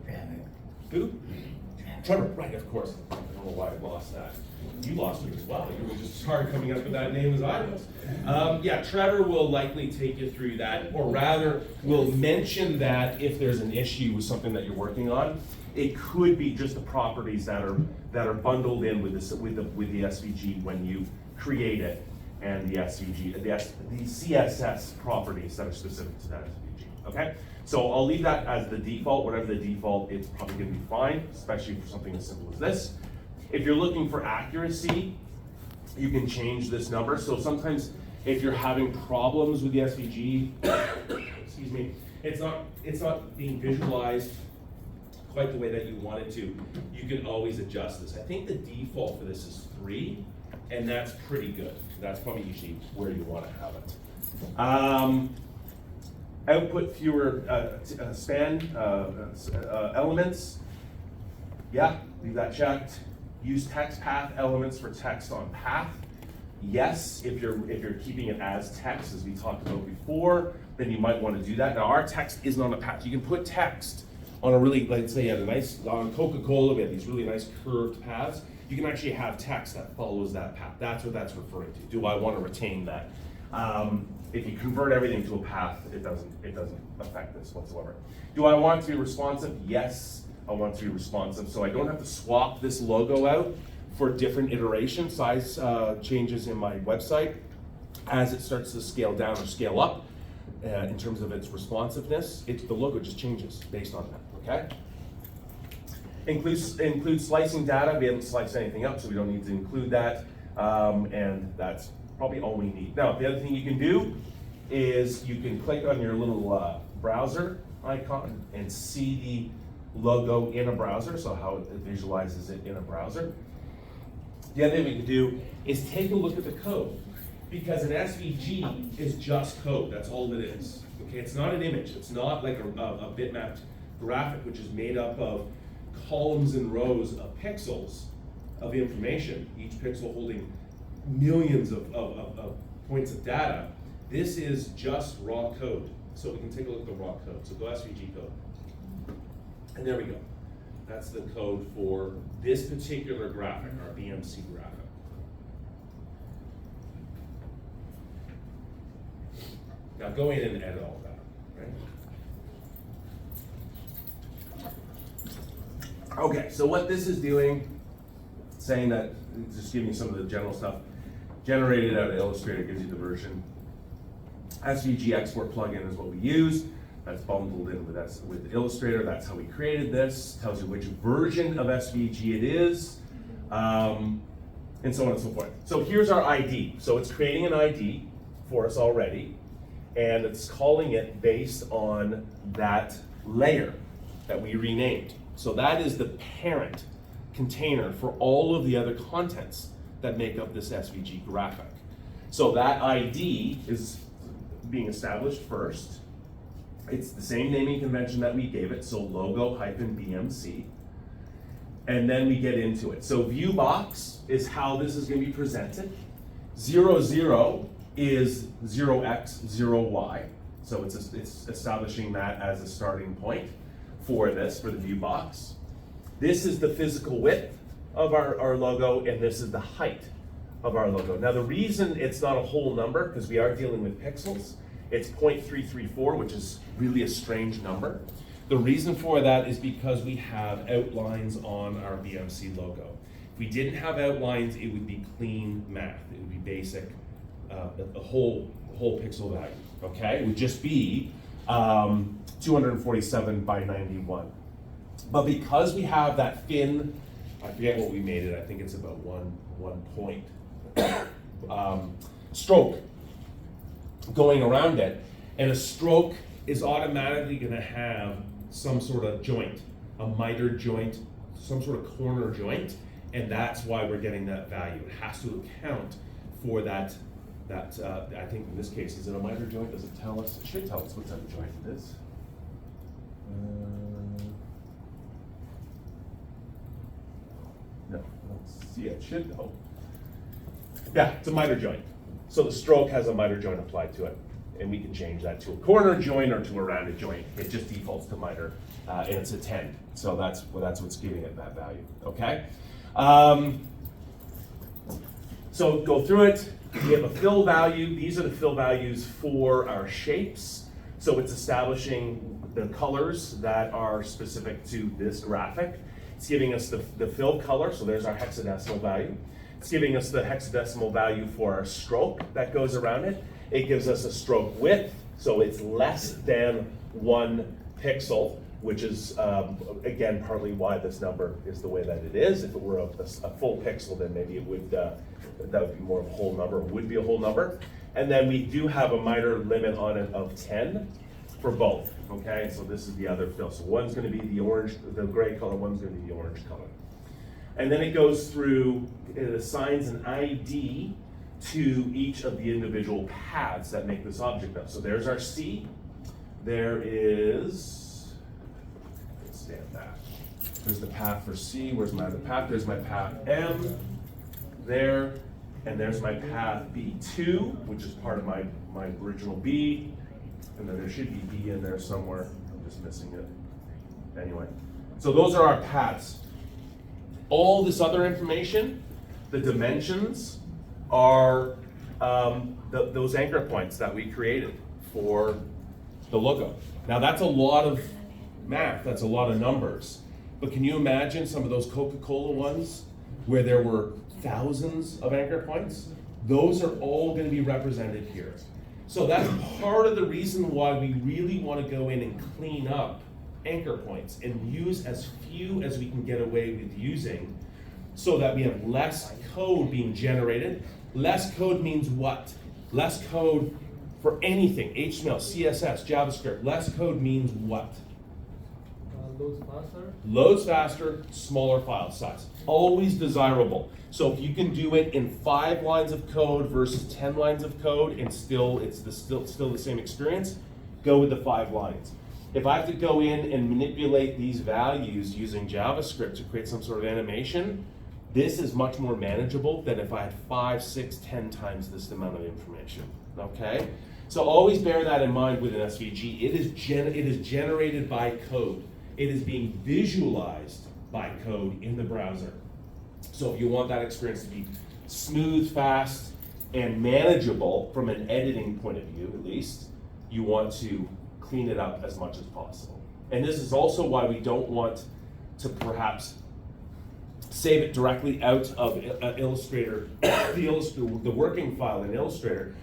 Trevor. Who? Trevor, right, of course. I don't know why I lost that. You lost me as well. You were just hard coming up with that name as I was. Yeah, Trevor will likely take you through that, or rather, will mention that if there's an issue with something that you're working on. It could be just the properties that are bundled in with the SVG when you create it, and the SVG, the CSS properties that are specific to that SVG. Okay. So I'll leave that as the default. Whatever the default, it's probably going to be fine, especially for something as simple as this. If you're looking for accuracy, you can change this number. So sometimes if you're having problems with the SVG, excuse me, it's not being visualized quite the way that you want it to, you can always adjust this. I think the default for this is 3, and that's pretty good. That's probably usually where you want to have it. Output fewer span elements. Yeah, leave that checked. Use text path elements for text on path. Yes, if you're keeping it as text, as we talked about before, then you might want to do that. Now our text isn't on a path. You can put text on a really, let's say you have a nice, on Coca-Cola, we have these really nice curved paths. You can actually have text that follows that path. That's what that's referring to. Do I want to retain that? If you convert everything to a path, it doesn't affect this whatsoever. Do I want to be responsive? Yes, I want to be responsive. So I don't have to swap this logo out for different iteration size changes in my website as it starts to scale down or scale up in terms of its responsiveness. The logo just changes based on that, okay? Include slicing data. We haven't sliced anything up, so we don't need to include that. And that's probably all we need. Now, the other thing you can do is you can click on your little browser icon and see the logo in a browser, so how it visualizes it in a browser. The other thing we can do is take a look at the code, because an SVG is just code. That's all it is. Okay, it's not an image. It's not like a bitmapped graphic, which is made up of columns and rows of pixels of information, each pixel holding millions of points of data. This is just raw code. So we can take a look at the raw code. So go SVG code. And there we go. That's the code for this particular graphic, our BMC graphic. Now go in and edit all that, right? Okay, so what this is doing, saying that, just giving you some of the general stuff, generated out of Illustrator gives you the version. SVG export plugin is what we use. That's bundled in with Illustrator. That's how we created this. Tells you which version of SVG it is, and so on and so forth. So here's our ID. So it's creating an ID for us already, and it's calling it based on that layer that we renamed. So that is the parent container for all of the other contents that make up this SVG graphic. So that ID is being established first. It's the same naming convention that we gave it, so logo-BMC. And then we get into it. So view box is how this is going to be presented. 0, 0 is 0x, 0y. So it's establishing that as a starting point for this, for the view box. This is the physical width of our logo, and this is the height of our logo. Now the reason it's not a whole number, because we are dealing with pixels, it's 0.334, which is really a strange number. The reason for that is because we have outlines on our BMC logo. If we didn't have outlines, it would be clean math. It would be basic, a whole pixel value, okay? It would just be 247 by 91. But because we have that thin, I forget what we made it, I think it's about one point, stroke going around it, and a stroke is automatically going to have some sort of joint, a miter joint, some sort of corner joint, and that's why we're getting that value. It has to account for that. I think in this case, is it a miter joint? Does it tell us? It should tell us what type of joint it is. No, let's see. It should though. Yeah, it's a miter joint. So the stroke has a miter joint applied to it, and we can change that to a corner joint or to a rounded joint. It just defaults to miter, and it's a 10. So that's what's giving it that value, okay? So go through it. We have a fill value. These are the fill values for our shapes. So it's establishing the colors that are specific to this graphic. It's giving us the fill color, so there's our hexadecimal value. It's giving us the hexadecimal value for our stroke that goes around it. It gives us a stroke width, so it's less than 1 pixel, which is, again, partly why this number is the way that it is. If it were a full pixel, then maybe it would, that would be more of a whole number, would be a whole number. And then we do have a miter limit on it of 10 for both, okay? So this is the other fill. So one's gonna be the orange, the gray color, one's gonna be the orange color. And then it goes through, it assigns an ID to each of the individual paths that make this object up. So there's our C. There is, let's stand back. There's the path for C. Where's my other path? There's my path M. There. And there's my path B2, which is part of my original B. And then there should be B in there somewhere. I'm just missing it. Anyway. So those are our paths. All this other information, the dimensions, are those anchor points that we created for the logo. Now that's a lot of math, that's a lot of numbers. But can you imagine some of those Coca-Cola ones where there were thousands of anchor points? Those are all going to be represented here. So that's part of the reason why we really want to go in and clean up anchor points and use as few as we can get away with using, so that we have less code being generated. Less code means what? Less code for anything, HTML, CSS, JavaScript. Less code means what? Loads faster. Loads faster, smaller file size. Always desirable. So if you can do it in 5 lines of code versus 10 lines of code and still it's still the same experience, go with the 5 lines. If I have to go in and manipulate these values using JavaScript to create some sort of animation, this is much more manageable than if I had 5, 6, 10 times this amount of information, okay? So always bear that in mind with an SVG. It is generated by code. It is being visualized by code in the browser. So if you want that experience to be smooth, fast, and manageable from an editing point of view, at least, you want to clean it up as much as possible. And this is also why we don't want to perhaps save it directly out of Illustrator, the working file in Illustrator.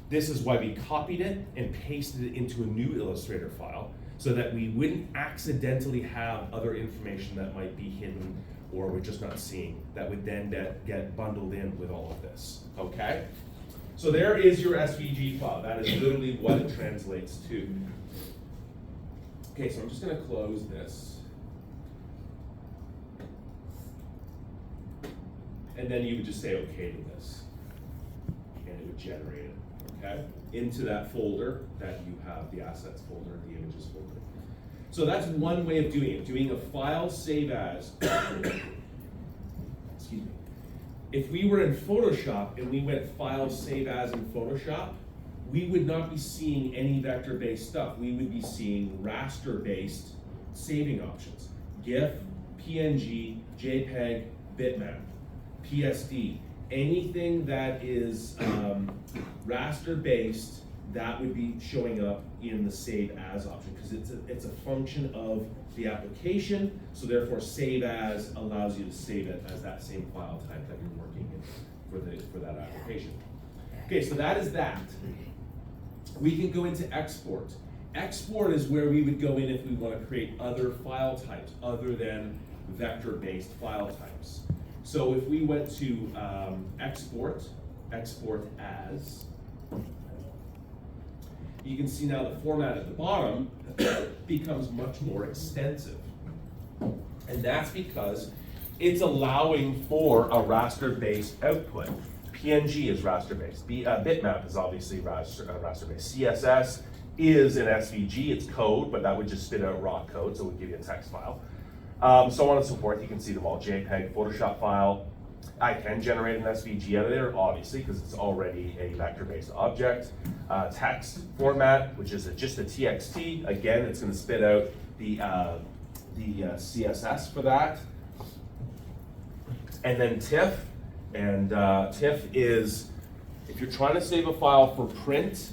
This is why we copied it and pasted it into a new Illustrator file, so that we wouldn't accidentally have other information that might be hidden or we're just not seeing, that would then get bundled in with all of this, okay? So there is your SVG file. That is literally what it translates to. Okay, so I'm just gonna close this. And then you would just say okay to this. And it would generate it, okay? Into that folder that you have, the assets folder, the images folder. So that's one way of doing it, doing a file save as. Excuse me. If we were in Photoshop and we went file save as in Photoshop, we would not be seeing any vector-based stuff. We would be seeing raster-based saving options. GIF, PNG, JPEG, bitmap, PSD. Anything that is raster-based, that would be showing up in the save as option, because it's a function of the application, so therefore save as allows you to save it as that same file type that you're working in for that application. Okay, so that is that. We can go into export. Export is where we would go in if we want to create other file types other than vector-based file types. So if we went to export as, you can see now the format at the bottom becomes much more extensive. And that's because it's allowing for a raster-based output. PNG is raster-based. Bitmap is obviously raster-based. CSS is an SVG, it's code, but that would just spit out raw code, so it would give you a text file. So on and so forth, you can see them all. JPEG, Photoshop file. I can generate an SVG out of there, obviously, because it's already a vector-based object. Text format, which is just a TXT. Again, it's going to spit out the CSS for that. And then TIFF. And TIFF is, if you're trying to save a file for print,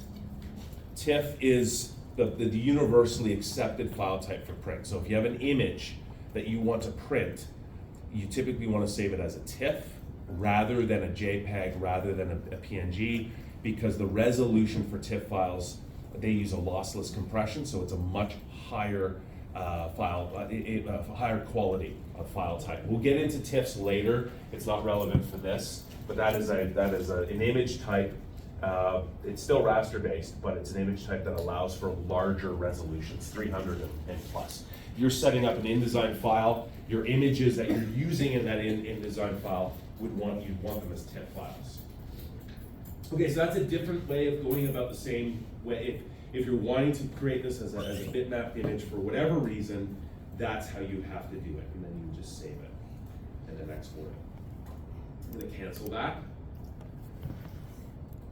TIFF is the universally accepted file type for print. So if you have an image that you want to print, you typically want to save it as a TIFF rather than a JPEG, rather than a PNG, because the resolution for TIFF files, they use a lossless compression, so it's a much higher higher quality of file type. We'll get into TIFFs later. It's not relevant for this, but that is an image type. It's still raster based, but it's an image type that allows for larger resolutions, 300 and plus. You're setting up an InDesign file. Your images that you're using in that InDesign file you'd want them as TIFF files. Okay, so that's a different way of going about the same way. If you're wanting to create this as a bitmap image for whatever reason, that's how you have to do it, and then you just save it and then export it. I'm going to cancel that.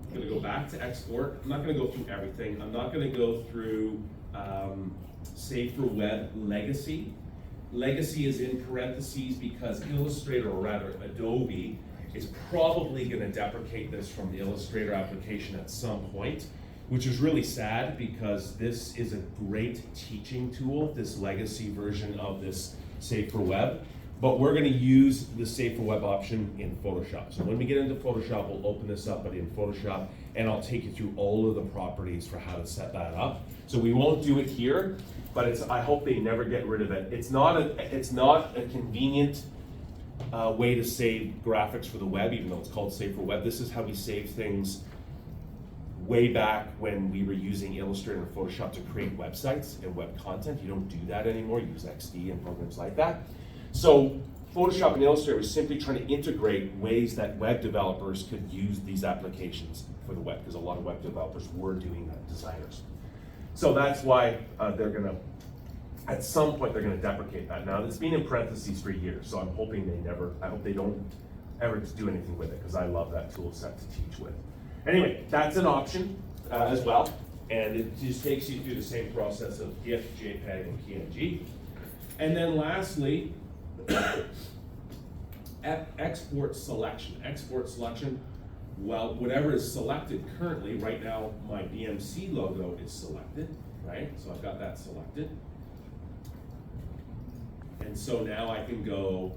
I'm going to go back to export. I'm not going to go through everything. I'm not going to go through Save for Web Legacy. Legacy is in parentheses because Illustrator, or rather Adobe, is probably going to deprecate this from the Illustrator application at some point, which is really sad because this is a great teaching tool, this legacy version of this Save for Web. But we're going to use the Save for Web option in Photoshop. So when we get into Photoshop, we'll open this up in Photoshop, and I'll take you through all of the properties for how to set that up. So we won't do it here, but I hope they never get rid of it. It's not a convenient way to save graphics for the web, even though it's called Save for Web. This is how we save things way back when we were using Illustrator and Photoshop to create websites and web content. You don't do that anymore. You use XD and programs like that. So Photoshop and Illustrator was simply trying to integrate ways that web developers could use these applications for the web, because a lot of web developers were doing that, designers. So that's why they're gonna, at some point, they're gonna deprecate that. Now, it's been in parentheses for years, so I'm hoping I hope they don't ever do anything with it, because I love that tool set to teach with. Anyway, that's an option. as well. And it just takes you through the same process of GIF, JPEG, and PNG. And then lastly, export selection. Export selection, well, whatever is selected currently, right now my BMC logo is selected, right? So I've got that selected. And so now I can go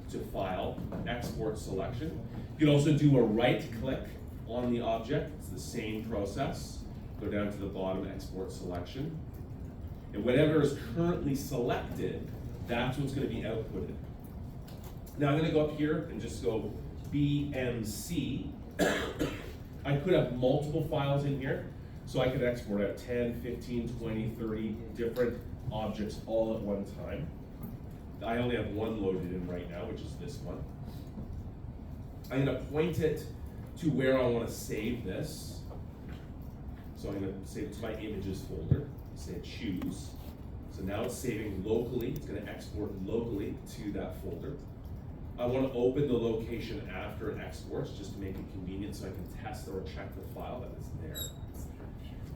to File, Export Selection. You can also do a right click on the object. It's the same process. Go down to the bottom, Export Selection. And whatever is currently selected, that's what's going to be outputted. Now I'm going to go up here and just go BMC. I could have multiple files in here, so I could export out 10, 15, 20, 30 different objects all at one time. I only have one loaded in right now, which is this one. I'm going to point it to where I want to save this. So I'm going to save it to my images folder, say choose. So now it's saving locally, it's going to export locally to that folder. I want to open the location after it exports, just to make it convenient so I can test or check the file that is there.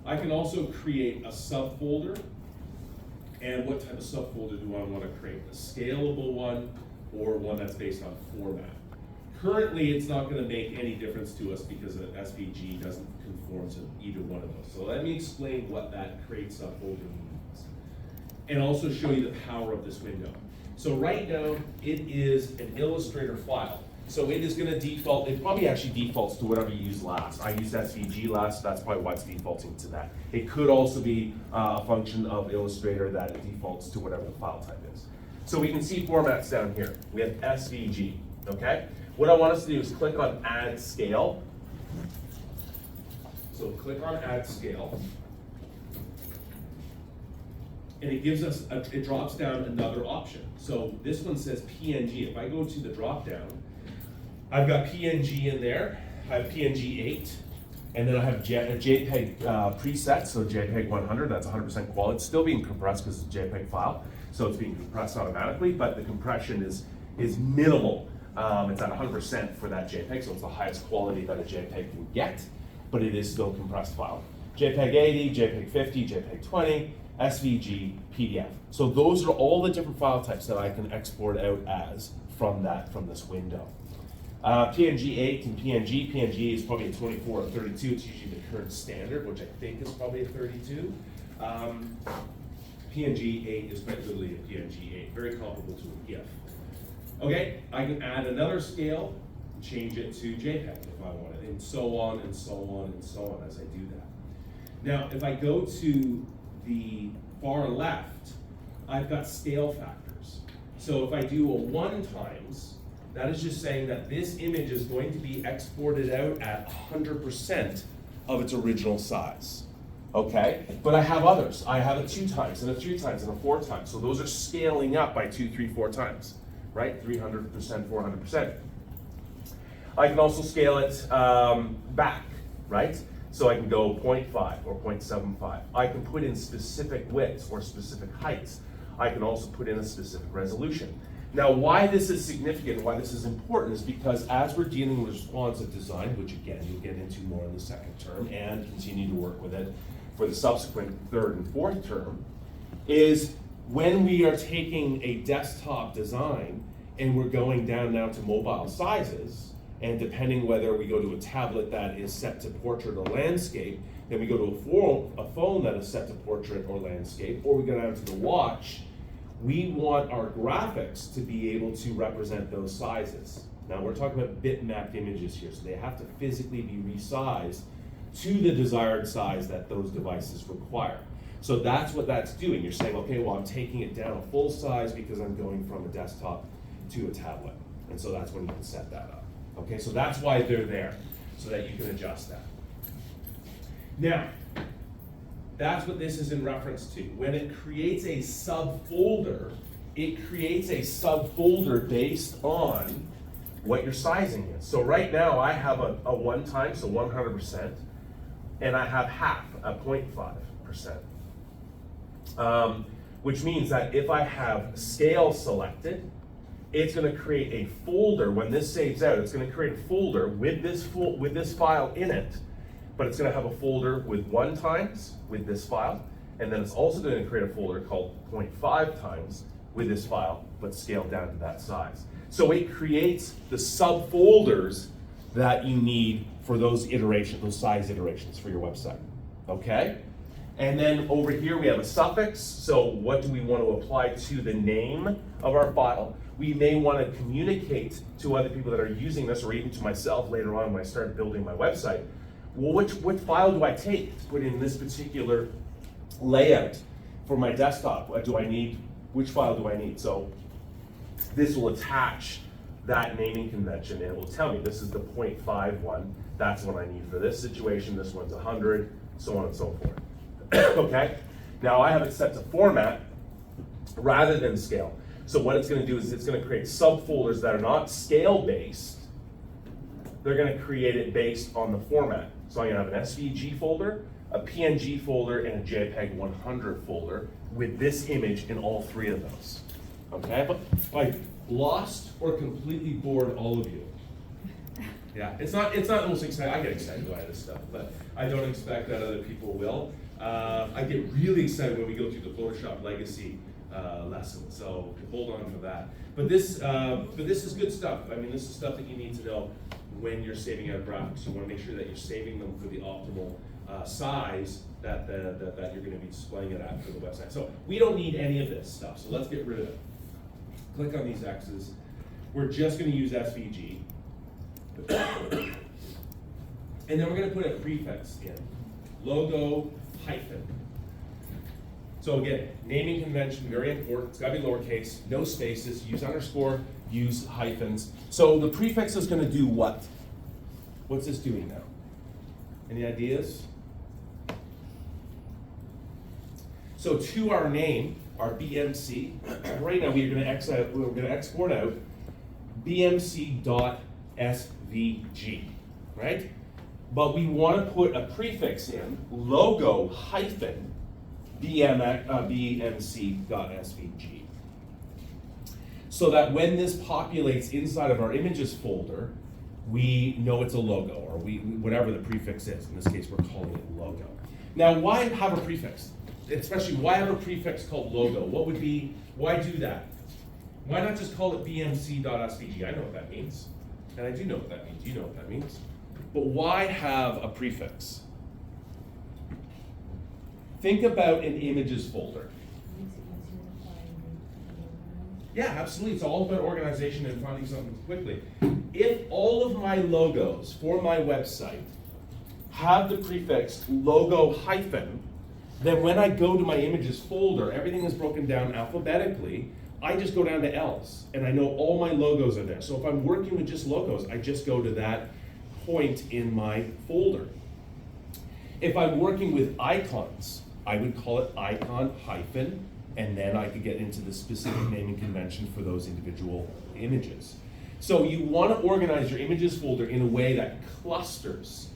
I can also create a subfolder. And what type of subfolder do I want to create? A scalable one or one that's based on format? Currently, it's not going to make any difference to us because an SVG doesn't conform to either one of those. So let me explain what that create subfolder means. And also show you the power of this window. So right now, it is an Illustrator file. So it is going to default, it probably actually defaults to whatever you used last. I used SVG last, so that's probably why it's defaulting to that. It could also be a function of Illustrator that it defaults to whatever the file type is. So we can see formats down here. We have SVG, okay? What I want us to do is click on Add Scale. So click on Add Scale. And it gives us, it drops down another option. So this one says PNG. If I go to the drop down, I've got PNG in there. I have PNG 8, and then I have JPEG preset, so JPEG 100, that's 100% quality. It's still being compressed because it's a JPEG file, so it's being compressed automatically, but the compression is minimal. It's at 100% for that JPEG, so it's the highest quality that a JPEG can get, but it is still a compressed file. JPEG 80, JPEG 50, JPEG 20, SVG, PDF. So those are all the different file types that I can export out as from this window. PNG 8 and PNG. PNG is probably a 24 or 32. It's usually the current standard, which I think is probably a 32. PNG 8 is quite literally a PNG 8, very comparable to a GIF. Okay, I can add another scale, change it to JPEG if I want it, and so on and so on and so on as I do that. Now, if I go to the far left, I've got scale factors. So if I do a 1 times, that is just saying that this image is going to be exported out at 100% of its original size. Okay, but I have others. I have a 2 times and a 3 times and a 4 times. So those are scaling up by 2, 3, 4 times, right? 300%, 400%. I can also scale it back, right? So I can go 0.5 or 0.75. I can put in specific widths or specific heights. I can also put in a specific resolution. Now, why this is significant, why this is important, is because as we're dealing with responsive design, which again, you'll get into more in the second term and continue to work with it for the subsequent 3rd and 4th term, is when we are taking a desktop design and we're going down now to mobile sizes, and depending whether we go to a tablet that is set to portrait or landscape, then we go to a phone that is set to portrait or landscape, or we go down to the watch, we want our graphics to be able to represent those sizes. Now we're talking about bitmapped images here, so they have to physically be resized to the desired size that those devices require. So that's what that's doing. You're saying, okay, well, I'm taking it down a full size because I'm going from a desktop to a tablet. And so that's when you can set that up. Okay, so that's why they're there, so that you can adjust that. Now, that's what this is in reference to. When it creates a subfolder, it creates a subfolder based on what your sizing is. So right now I have a 1 time, so 100%, and I have half, a 0.5%. Which means that if I have scale selected, it's going to create a folder. When this saves out, it's going to create a folder with this file in it but it's gonna have a folder with 1 times with this file, and then it's also gonna create a folder called 0.5 times with this file, but scaled down to that size. So it creates the subfolders that you need for those iterations, those size iterations for your website, okay? And then over here we have a suffix, so what do we want to apply to the name of our file? We may want to communicate to other people that are using this, or even to myself later on when I start building my website. Well, what file do I take to put in this particular layout for my desktop? Which file do I need? So this will attach that naming convention, and it will tell me this is the 0.5 one, that's what I need for this situation, this one's 100, so on and so forth. Okay, now I have it set to format rather than scale. So what it's going to do is it's going to create subfolders that are not scale based. They're going to create it based on the format. So I'm going to have an SVG folder, a PNG folder, and a JPEG 100 folder with this image in all 3 of those. Okay, but I lost or completely bored all of you. Yeah, it's not the most exciting. I get excited by this stuff, but I don't expect that other people will. I get really excited when we go through the Photoshop Legacy lesson, so hold on for that. But this is good stuff. I mean, this is stuff that you need to know when you're saving out graphics. You want to make sure that you're saving them for the optimal size that you're going to be displaying it at for the website. So we don't need any of this stuff, so let's get rid of it. Click on these X's. We're just going to use SVG. And then we're going to put a prefix in. Logo hyphen. So again, naming convention, very important. It's got to be lowercase, no spaces, use underscore, use hyphens. So the prefix is going to do what? What's this doing now? Any ideas? So to our name, our BMC, right now we're going to export out bmc.svg, right? But we want to put a prefix in, logo hyphen bmc.svg, so that when this populates inside of our images folder, we know it's a logo, or whatever the prefix is. In this case, we're calling it logo. Now, why have a prefix? Especially, why have a prefix called logo? Why do that? Why not just call it bmc.svg? I know what that means, and I do know what that means. You know what that means. But why have a prefix? Think about an images folder. Yeah, absolutely. It's all about organization and finding something quickly. If all of my logos for my website have the prefix logo hyphen, then when I go to my images folder, everything is broken down alphabetically. I just go down to L's, and I know all my logos are there. So if I'm working with just logos, I just go to that point in my folder. If I'm working with icons, I would call it icon hyphen, and then I could get into the specific naming convention for those individual images. So you want to organize your images folder in a way that clusters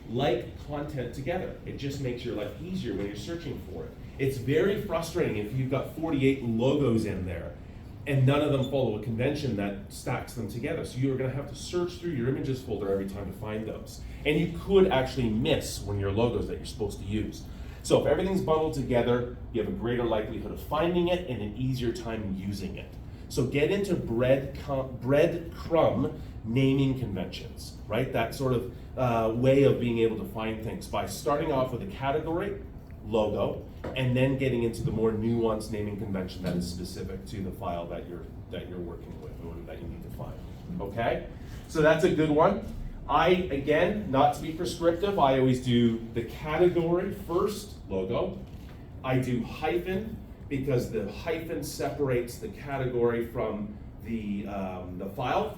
like content together. It just makes your life easier when you're searching for it. It's very frustrating if you've got 48 logos in there and none of them follow a convention that stacks them together. So you're going to have to search through your images folder every time to find those. And you could actually miss one of your logos that you're supposed to use. So if everything's bundled together, you have a greater likelihood of finding it and an easier time using it. So get into breadcrumb naming conventions, right? That sort of way of being able to find things by starting off with a category, logo, and then getting into the more nuanced naming convention that is specific to the file that you're working with or that you need to find. Okay? So that's a good one. Again, not to be prescriptive, I always do the category first, logo. I do hyphen because the hyphen separates the category from the file.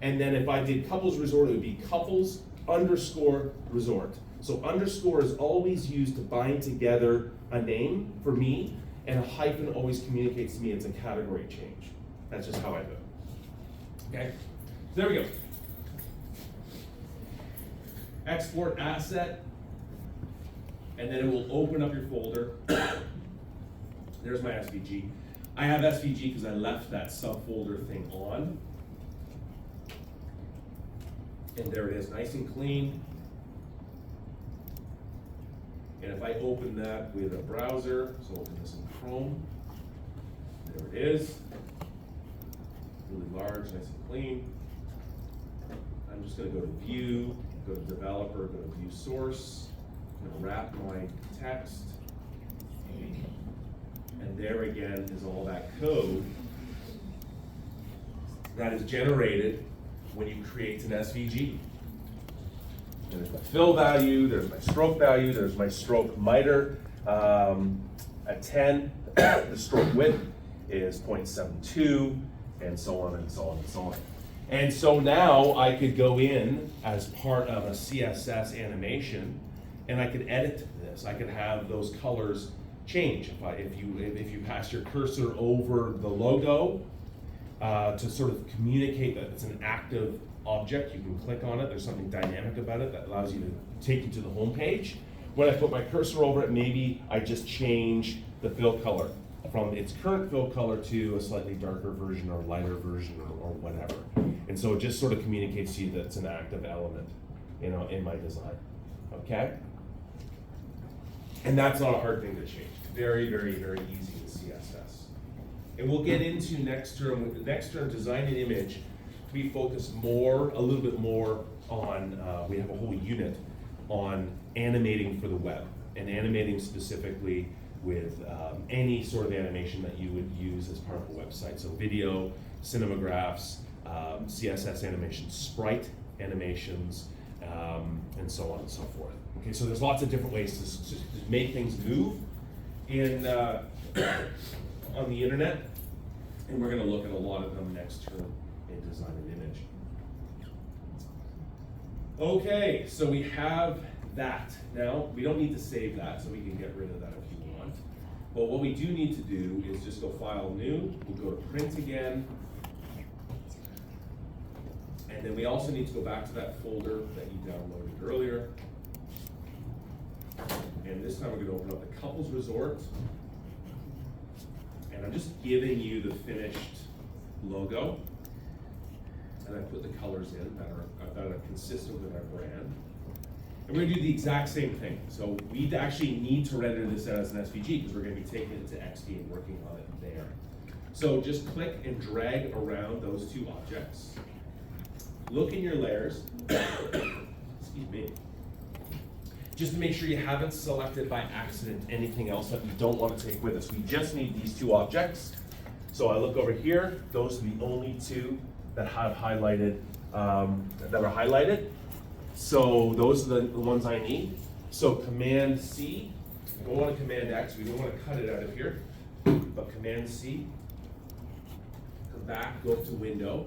And then if I did couples resort, it would be couples underscore resort. So underscore is always used to bind together a name for me, and a hyphen always communicates to me it's a category change. That's just how I do it. Okay, so there we go. Export asset, and then it will open up your folder. There's my SVG. I have SVG because I left that subfolder thing on. And there it is, nice and clean. And if I open that with a browser, so open this in Chrome, there it is. Really large, nice and clean. I'm just gonna go to View, go to Developer, go to View Source. I'm gonna wrap my text. And there again is all that code that is generated when you create an SVG. There's my fill value, there's my stroke value, there's my stroke miter at 10. The stroke width is 0.72, and so on and so on and so on. And so now I could go in as part of a CSS animation, and I could edit this. I could have those colors change. If you pass your cursor over the logo to sort of communicate that it's an active object, you can click on it. There's something dynamic about it that allows you to take you to the home page. When I put my cursor over it, maybe I just change the fill color from its current fill color to a slightly darker version or lighter version or whatever. And so it just sort of communicates to you that it's an active element, you know, in my design. Okay? And that's not a hard thing to change. Very, very, very easy in CSS. And we'll get into next term. With the next term, design and image, we focus a little bit more on, we have a whole unit on animating for the web, and animating specifically with any sort of animation that you would use as part of a website. So video, cinemagraphs, CSS animations, sprite animations, and so on and so forth. Okay, so there's lots of different ways to make things move in on the internet, and we're going to look at a lot of them next term in design and image. Okay, so we have that. Now, we don't need to save that, so we can get rid of that if you want. But what we do need to do is just go File, New, we'll go to Print again, and then we also need to go back to that folder that you downloaded earlier. And this time we're going to open up the Couples Resort. And I'm just giving you the finished logo. And I put the colors in that are consistent with our brand. And we're going to do the exact same thing. So we actually need to render this as an SVG because we're going to be taking it to XD and working on it there. So just click and drag around those two objects. Look in your layers. Excuse me. Just to make sure you haven't selected by accident anything else that we don't want to take with us. We just need these two objects. So I look over here, those are the only two that have highlighted, that are highlighted. So those are the ones I need. So Command C, we don't want to Command X, we don't want to cut it out of here, but Command C, come back, go up to Window,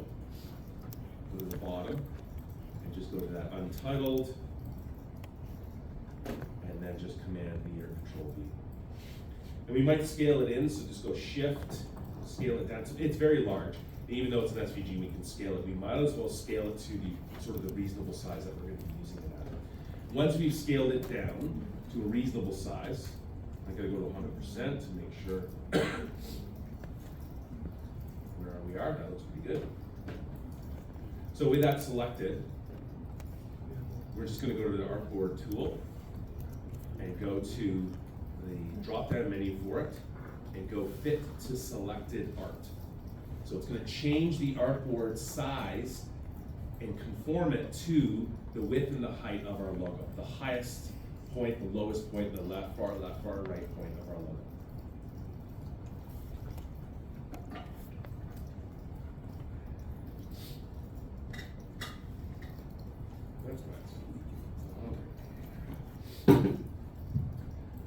go to the bottom, and just go to that Untitled, and then just Command V or Control V. And we might scale it in, so just go Shift, scale it down. So it's very large. Even though it's an SVG, we can scale it. We might as well scale it to the sort of the reasonable size that we're going to be using it at. Once we've scaled it down to a reasonable size, I'm going to go to 100% to make sure where we are. That looks pretty good. So with that selected, we're just going to go to the Artboard Tool and go to the drop-down menu for it and go Fit to Selected Art. So it's going to change the artboard size and conform it to the width and the height of our logo. The highest point, the lowest point, the left, far right point of our logo. That's nice.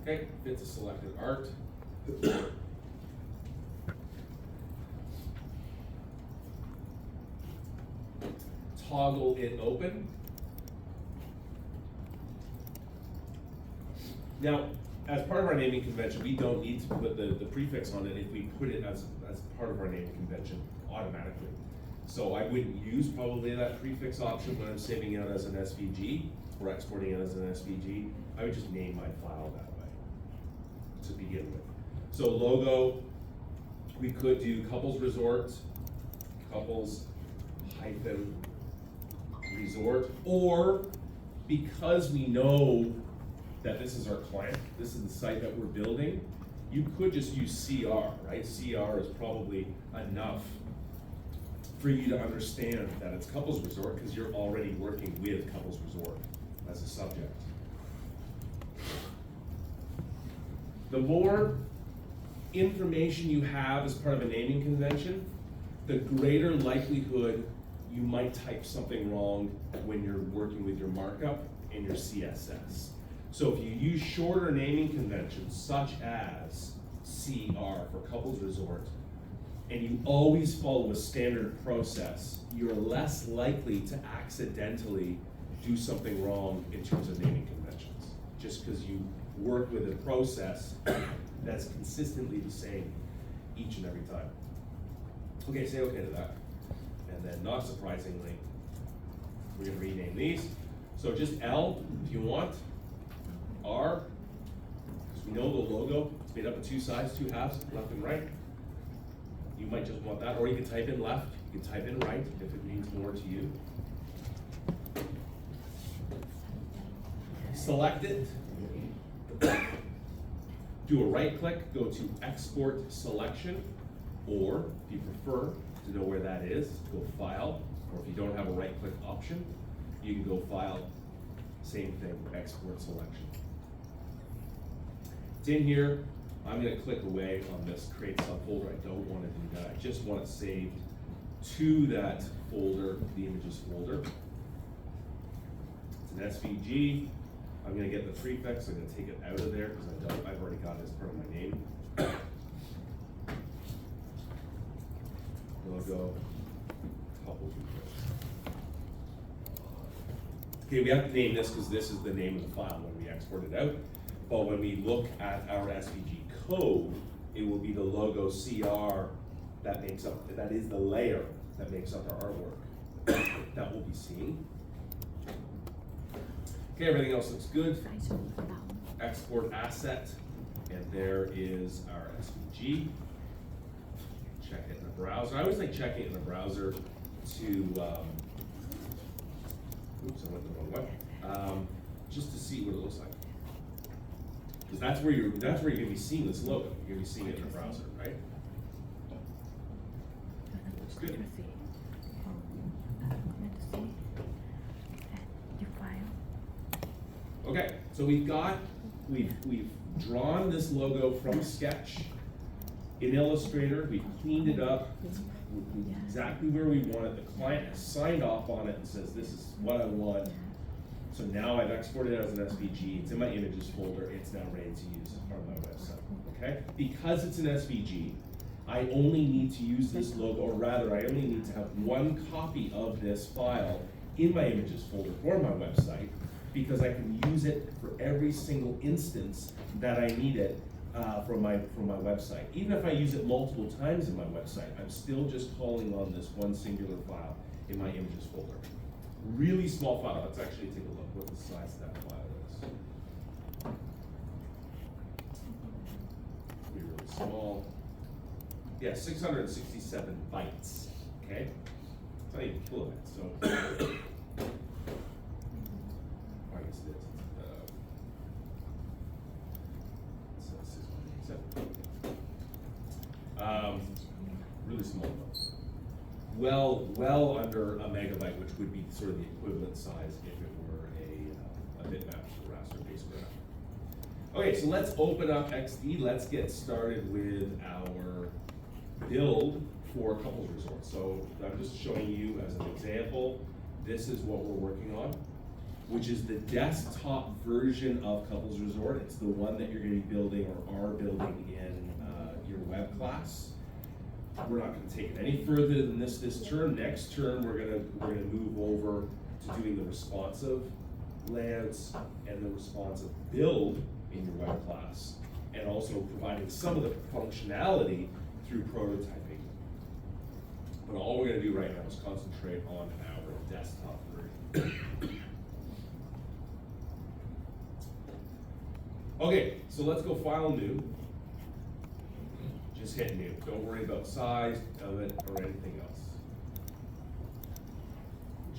Okay, Fit to Selected Art. Toggle it open. Now, as part of our naming convention, we don't need to put the prefix on it if we put it as part of our naming convention automatically. So I wouldn't use probably that prefix option when I'm saving it out as an SVG or exporting it as an SVG. I would just name my file that way to begin with. So logo, we could do Couples Resort, Couples -Resort, or because we know that this is our client, this is the site that we're building, you could just use CR, right? CR is probably enough for you to understand that it's Couples Resort because you're already working with Couples Resort as a subject. The more information you have as part of a naming convention, the greater likelihood you might type something wrong when you're working with your markup and your CSS. So if you use shorter naming conventions such as CR for Couples Resort, and you always follow a standard process, you're less likely to accidentally do something wrong in terms of naming conventions, just because you work with a process that's consistently the same each and every time. Okay, say okay to that. And then not surprisingly, we're gonna rename these. So just L if you want, R, because we know the logo, it's made up of two sides, two halves, left and right. You might just want that, or you can type in left, you can type in right if it means more to you. Select it. Do a right click, go to Export Selection, or if you prefer to know where that is, go File, or if you don't have a right click option, you can go File, same thing, Export Selection. It's in here. I'm gonna click away on this create subfolder. I don't wanna do that. I just want it saved to that folder, the images folder. It's an SVG. I'm gonna get the prefix. I'm gonna take it out of there because I've already got it as part of my name. Logo, Couples Resort. Okay, we have to name this because this is the name of the file when we export it out. But when we look at our SVG code, it will be the logo CR that makes up, that is the layer that makes up our artwork that we'll be seeing. Okay, everything else looks good. Export asset, and there is our SVG. Check it in the browser. I always like checking it in the browser to, oops, I went the wrong way. Just to see what it looks like. Because that's where you're gonna be seeing this logo. You're gonna be seeing it in the browser, right? Looks good. Okay, so we've drawn this logo from Sketch in Illustrator. We've cleaned it up exactly where we want it. The client has signed off on it and says, this is what I want. So now I've exported it as an SVG. It's in my images folder. It's now ready to use on my website, okay? Because it's an SVG, I only need to use this logo, or rather, I only need to have one copy of this file in my images folder for my website, because I can use it for every single instance that I need it for my website. Even if I use it multiple times in my website, I'm still just calling on this one singular file in my images folder. Really small file. Let's actually take a look what the size of that file is. Be really small. Yeah, 667 bytes. Okay, it's not even kilobytes. So I guess it is. It's 667. Really small though. Well under a megabyte, which would be sort of the equivalent size if it were a bitmap or raster-based graph. Okay, so let's open up XD. Let's get started with our build for Couples Resort. So I'm just showing you as an example, this is what we're working on, which is the desktop version of Couples Resort. It's the one that you're going to be building or are building in your web class. We're not going to take it any further than this term. Next term, we're gonna move over to doing the responsive layouts and the responsive build in your web class, and also providing some of the functionality through prototyping. But all we're going to do right now is concentrate on our desktop version. Okay, so let's go File, New. Just hit New. Don't worry about size of it or anything else.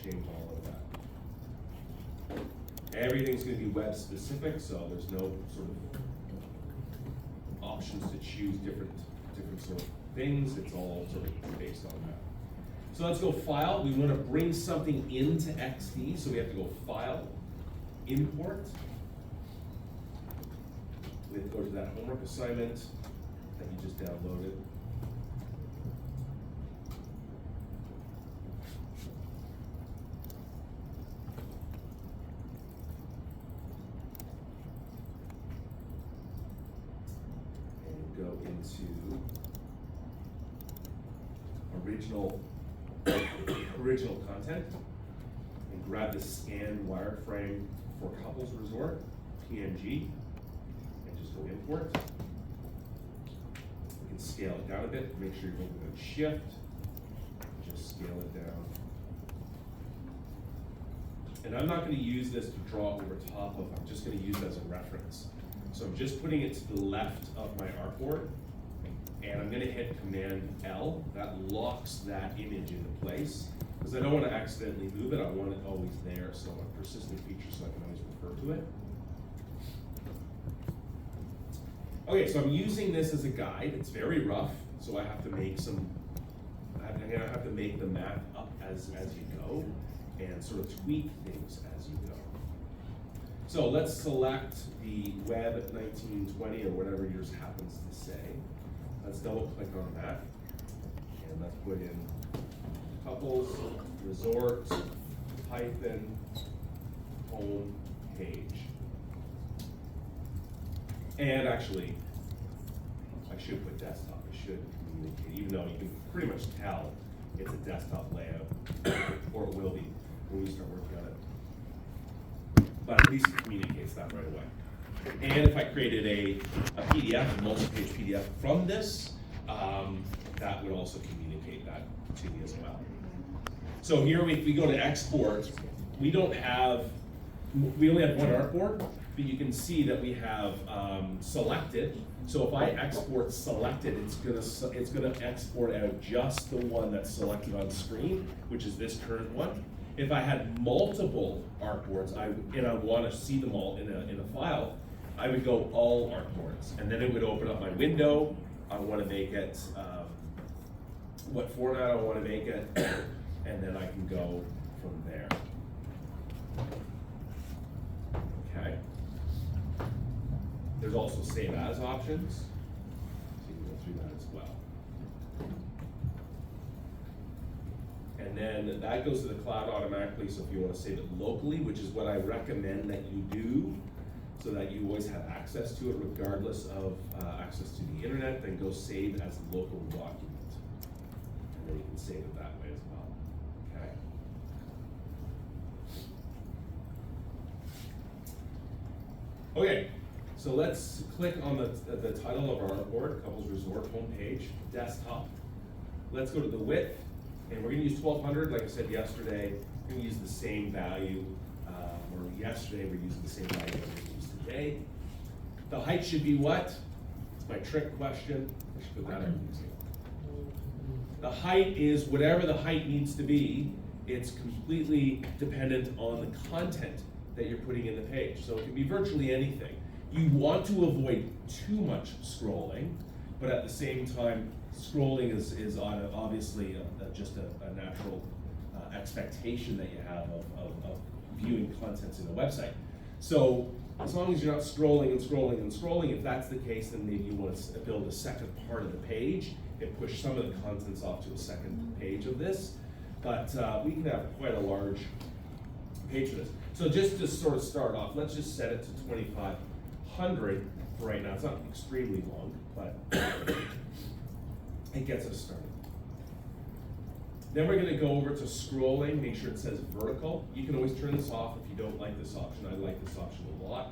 Change all of that. Everything's gonna be web specific, so there's no sort of options to choose different sort of things. It's all sort of based on that. So let's go File. We want to bring something into XD, so we have to go File, Import. We have to go to that homework assignment that you just downloaded. And go into original content and grab the scanned wireframe for Couples Resort, PNG, and just go import. We can scale it down a bit, make sure you're holding on Shift, just scale it down. And I'm not going to use this to draw over top of, I'm just going to use it as a reference. So I'm just putting it to the left of my artboard, and I'm going to hit Command L. That locks that image into place, because I don't want to accidentally move it. I want it always there, so a persistent feature, so I can always refer to it. Okay, so I'm using this as a guide. It's very rough, so I have to make I have to make the math up as you go, and sort of tweak things as you go. So let's select the Web 1920 or whatever yours happens to say. Let's double click on that, and let's put in Couples Resort hyphen home page. And actually, I should put desktop. I should communicate, even though you can pretty much tell it's a desktop layout, or it will be when we start working on it. But at least it communicates that right away. And if I created a PDF, a multi-page PDF from this, that would also communicate that to me as well. So here, if we go to export, we only have one artboard, but you can see that we have selected. So if I export selected, it's gonna export out just the one that's selected on screen, which is this current one. If I had multiple artboards, and I want to see them all in a file, I would go all artboards, and then it would open up my window. I want to make it what format I want to make it, and then I can go from there. Okay. There's also save as options, so you can go through that as well. And then that goes to the cloud automatically, so if you want to save it locally, which is what I recommend that you do, so that you always have access to it regardless of access to the internet, then go save as a local document. And then you can save it that way as well, okay? Okay, so let's click on the title of our artboard, Couples Resort homepage, desktop. Let's go to the width, and we're gonna use 1200, like I said yesterday. We're gonna use the same value, or yesterday we're using the same value that we used today. The height should be what? It's my trick question. I should put that in. The height is whatever the height needs to be. It's completely dependent on the content that you're putting in the page. So it can be virtually anything. You want to avoid too much scrolling, but at the same time, scrolling is obviously just a natural expectation that you have of viewing contents in a website. So as long as you're not scrolling and scrolling and scrolling, if that's the case, then maybe you want to build a second part of the page and push some of the contents off to a second page of this. But we can have quite a large page for this. So just to sort of start off, let's just set it to 2500 for right now. It's not extremely long, but it gets us started. Then we're gonna go over to scrolling, make sure it says vertical. You can always turn this off if you don't like this option. I like this option a lot.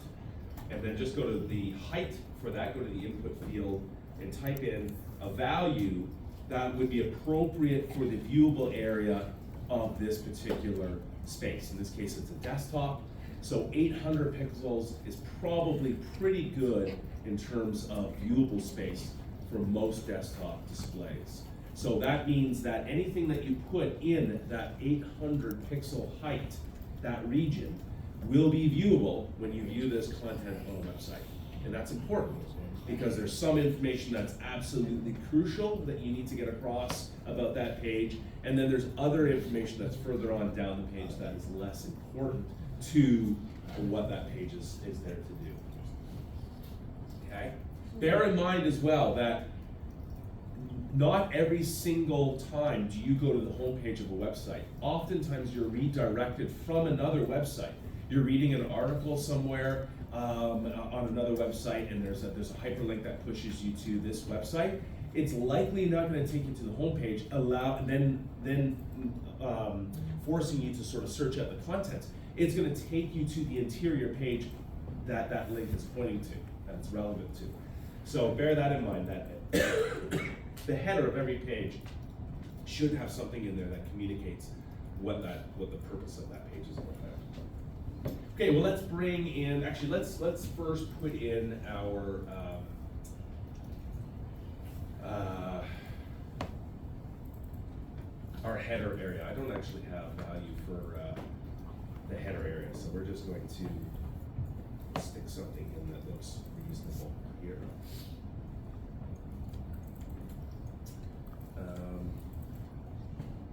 And then just go to the height for that, go to the input field and type in a value that would be appropriate for the viewable area of this particular space. In this case, it's a desktop. So 800 pixels is probably pretty good in terms of viewable space for most desktop displays. So that means that anything that you put in that 800 pixel height, that region, will be viewable when you view this content on a website. And that's important because there's some information that's absolutely crucial that you need to get across about that page, and then there's other information that's further on down the page that is less important to what that page is there to do. Okay? Bear in mind as well that not every single time do you go to the homepage of a website. Oftentimes you're redirected from another website. You're reading an article somewhere on another website, and there's a hyperlink that pushes you to this website. It's likely not going to take you to the homepage, then forcing you to sort of search out the contents. It's going to take you to the interior page that that link is pointing to, that it's relevant to. So bear that in mind, that the header of every page should have something in there that communicates what the purpose of that page is about. Okay, well, let's bring in, actually, let's first put in our header area. I don't actually have value for the header area, so we're just going to stick something in that looks reasonable here.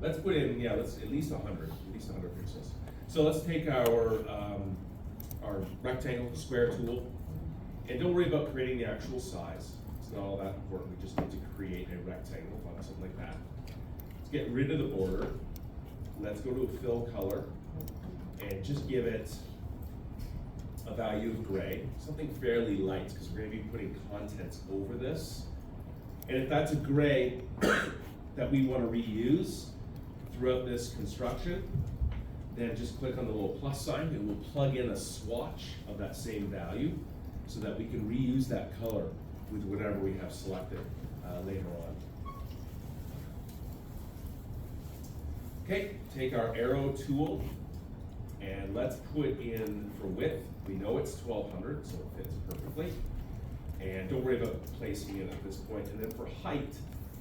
Let's put in, let's at least 100 pixels. So let's take our rectangle square tool, and don't worry about creating the actual size. It's not all that important. We just need to create a rectangle, something like that. Let's get rid of the border. Let's go to a fill color and just give it a value of gray, something fairly light, because we're going to be putting contents over this. And if that's a gray that we want to reuse throughout this construction, then just click on the little plus sign and we'll plug in a swatch of that same value so that we can reuse that color with whatever we have selected later on. Okay, take our arrow tool and let's put in for width. We know it's 1200, so it fits perfectly. And don't worry about placing it at this point. And then for height,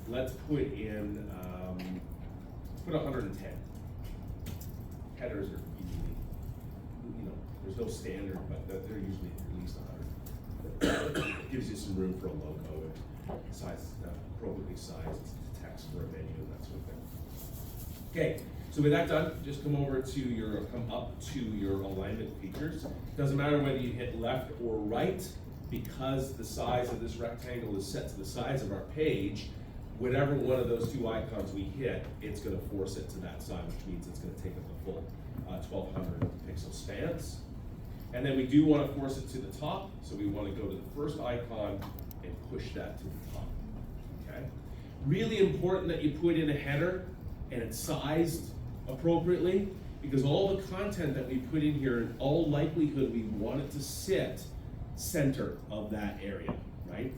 let's put in, let's put 110. Headers are usually, there's no standard, but they're usually at least 100. It gives you some room for a logo and size, appropriately sized text for a menu and that sort of thing. Okay, so with that done, just come up to your alignment features. Doesn't matter whether you hit left or right, because the size of this rectangle is set to the size of our page. Whatever one of those two icons we hit, it's going to force it to that side, which means it's going to take up the full 1200 pixel spans. And then we do want to force it to the top, so we want to go to the first icon and push that to the top. Okay. Really important that you put in a header and it's sized appropriately, because all the content that we put in here, in all likelihood, we want it to sit center of that area, right?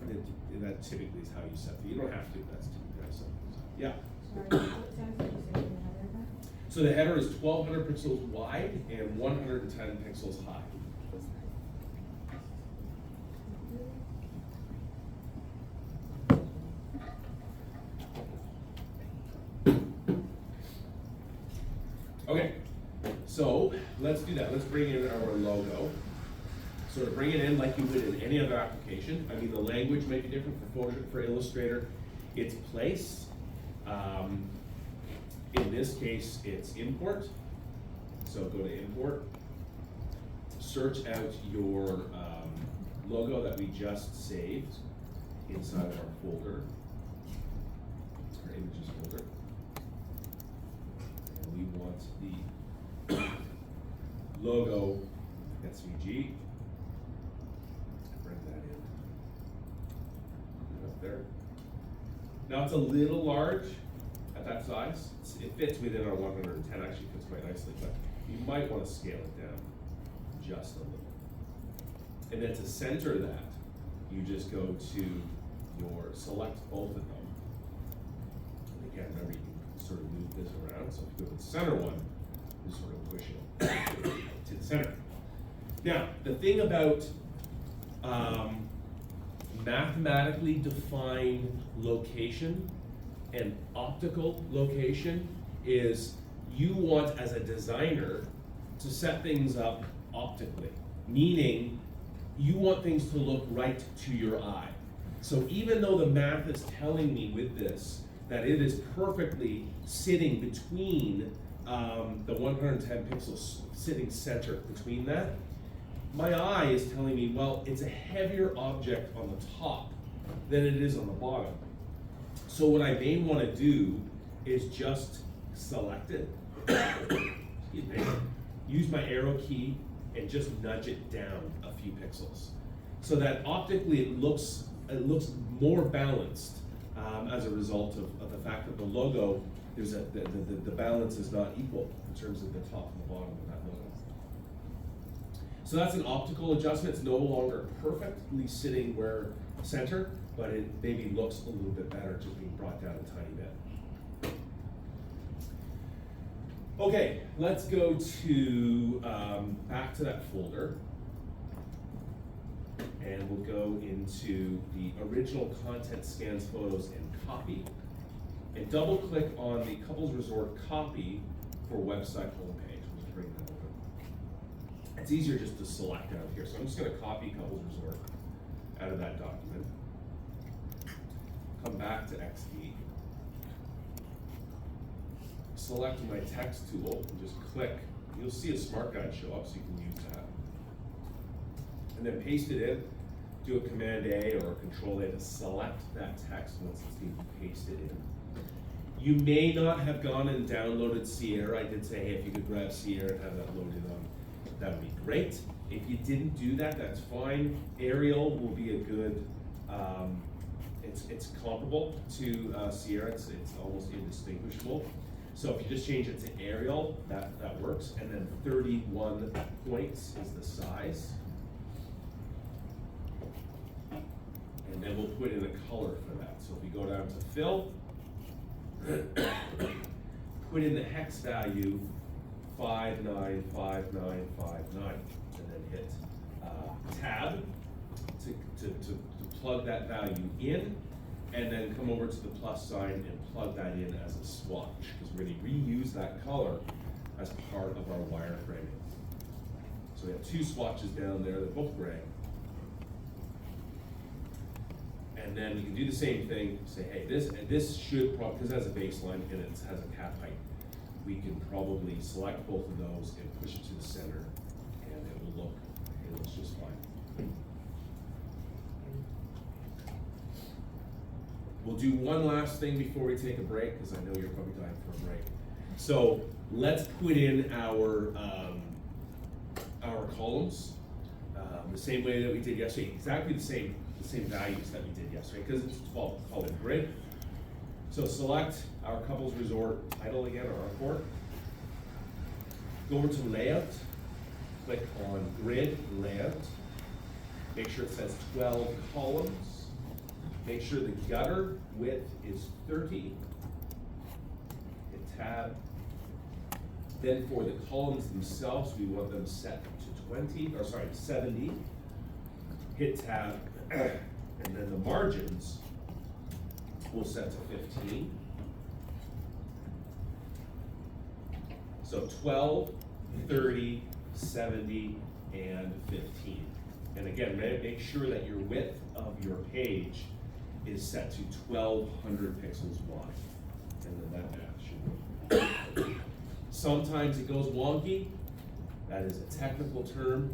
And that typically is how you set it. You don't have to, that's typically how you set it. Yeah? Sorry, what size did you say the header was? So the header is 1200 pixels wide and 110 pixels high. Okay, so let's do that. Let's bring in our logo. So to bring it in like you would in any other application, I mean, the language may be different for Illustrator. It's place. In this case, it's import. So go to import. Search out your logo that we just saved inside of our folder, our images folder. And we want the logo SVG. Bring that in. Put it up there. Now it's a little large at that size. It fits within our 110, actually fits quite nicely, but you might want to scale it down just a little. And then to center that, you just go to select both of them. And again, remember you can sort of move this around. So if you go to the center one, you sort of push it to the center. Now, the thing about mathematically defined location and optical location is you want, as a designer, to set things up optically, meaning you want things to look right to your eye. So even though the math is telling me with this that it is perfectly sitting between the 110 pixels sitting center between that, my eye is telling me, well, it's a heavier object on the top than it is on the bottom. So what I may want to do is just select it, excuse me, use my arrow key and just nudge it down a few pixels, so that optically it looks more balanced as a result of the fact that the logo, the balance is not equal in terms of the top and the bottom of that logo. So that's an optical adjustment. It's no longer perfectly sitting where center, but it maybe looks a little bit better just being brought down a tiny bit. Okay, let's go to back to that folder, and we'll go into the original content, scans, photos, and copy, and double click on the Couples Resort copy for website homepage. We'll just bring that over. It's easier just to select out here, so I'm just going to copy Couples Resort out of that document. Come back to XD. Select my text tool and just click. You'll see a smart guide show up, so you can use that. And then paste it in. Do a Command A or a Control A to select that text once it's being pasted in. You may not have gone and downloaded Sierra. I did say, hey, if you could grab Sierra and have that loaded on, that would be great. If you didn't do that, that's fine. Arial will be a good, it's comparable to Sierra. It's almost indistinguishable. So if you just change it to Arial, that works. And then 31 points is the size. And then we'll put in a color for that. So if we go down to fill, put in the hex value 595959, and then hit tab to plug that value in, and then come over to the plus sign and plug that in as a swatch, because we're going to reuse that color as part of our wireframing. So we have two swatches down there, they're both gray. And then we can do the same thing, say, hey, this should probably, because it has a baseline and it has a cap height, we can probably select both of those and push it to the center, and it looks just fine. We'll do one last thing before we take a break, because I know you're probably dying for a break. So let's put in our columns the same way that we did yesterday, exactly the same values that we did yesterday, because it's called grid. So select our Couples Resort title again, or artboard. Go over to layout, click on grid layout. Make sure it says 12 columns. Make sure the gutter width is 30. Hit tab. Then for the columns themselves, we want them set to 70. Hit tab. And then the margins we'll set to 15. So 12, 30, 70, and 15. And again, make sure that your width of your page is set to 1200 pixels wide. And then that math should work. Sometimes it goes wonky. That is a technical term.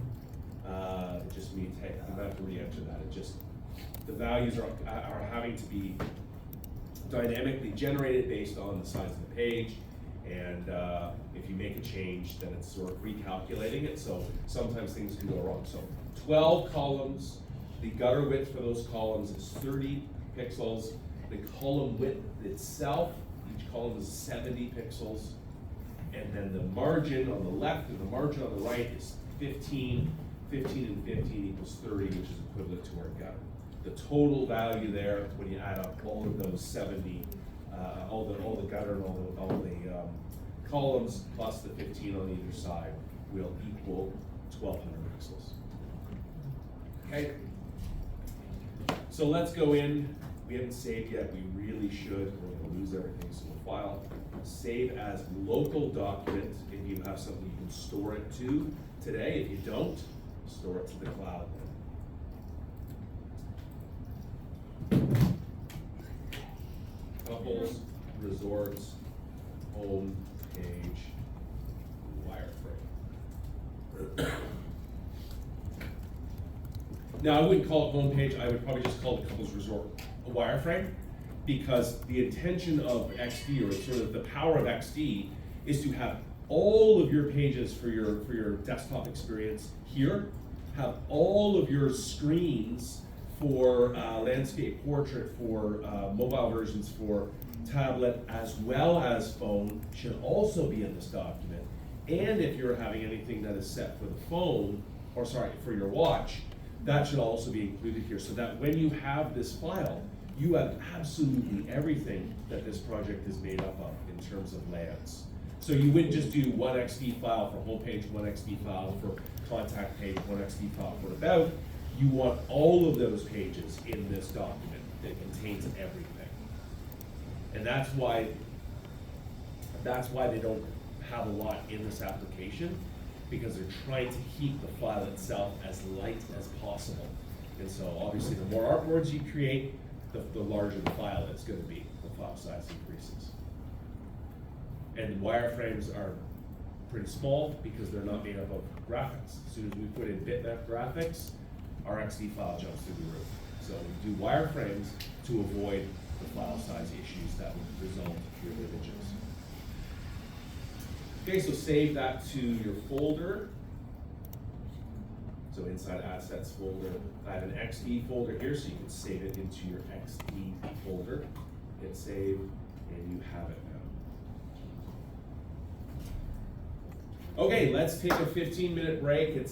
It just means, hey, I'm gonna have to re-enter that. It just, the values are having to be dynamically generated based on the size of the page, and if you make a change, then it's sort of recalculating it, so sometimes things can go wrong. So 12 columns, the gutter width for those columns is 30 pixels, the column width itself, each column is 70 pixels, and then the margin on the left and the margin on the right is 15 and 15 equals 30, which is equivalent to our gutter. The total value there, when you add up all of those 70, all the gutter and all the columns plus the 15 on either side, will equal 1200 pixels. Okay. So let's go in. We haven't saved yet. We really should. We're going to lose everything. So we'll file save as local document. If you have something you can store it to, today. If you don't, store it to the cloud. Couples, resorts, home page, wireframe. Now, I wouldn't call it home page, I would probably just call it couples resort a wireframe, because the intention of XD, or sort of the power of XD, is to have all of your pages for your desktop experience here, have all of your screens for landscape, portrait, for mobile versions, for tablet, as well as phone, should also be in this document. And if you're having anything that is set for the phone, or sorry, for your watch, that should also be included here, so that when you have this file, you have absolutely everything that this project is made up of in terms of layouts. So you wouldn't just do one XD file for homepage, one XD file for contact page, one XD file for about. You want all of those pages in this document that contains everything. And that's why they don't have a lot in this application, because they're trying to keep the file itself as light as possible. And so obviously the more artboards you create, the larger the file it's going to be, the file size increases. And wireframes are pretty small because they're not made up of graphics. As soon as we put in bitmap graphics, our XD file jumps through the roof. So we do wireframes to avoid the file size issues that would result with images. Okay, so save that to your folder. So inside assets folder, I have an XD folder here, so you can save it into your XD folder. Hit save, and you have it now. Okay, let's take a 15-minute break. It's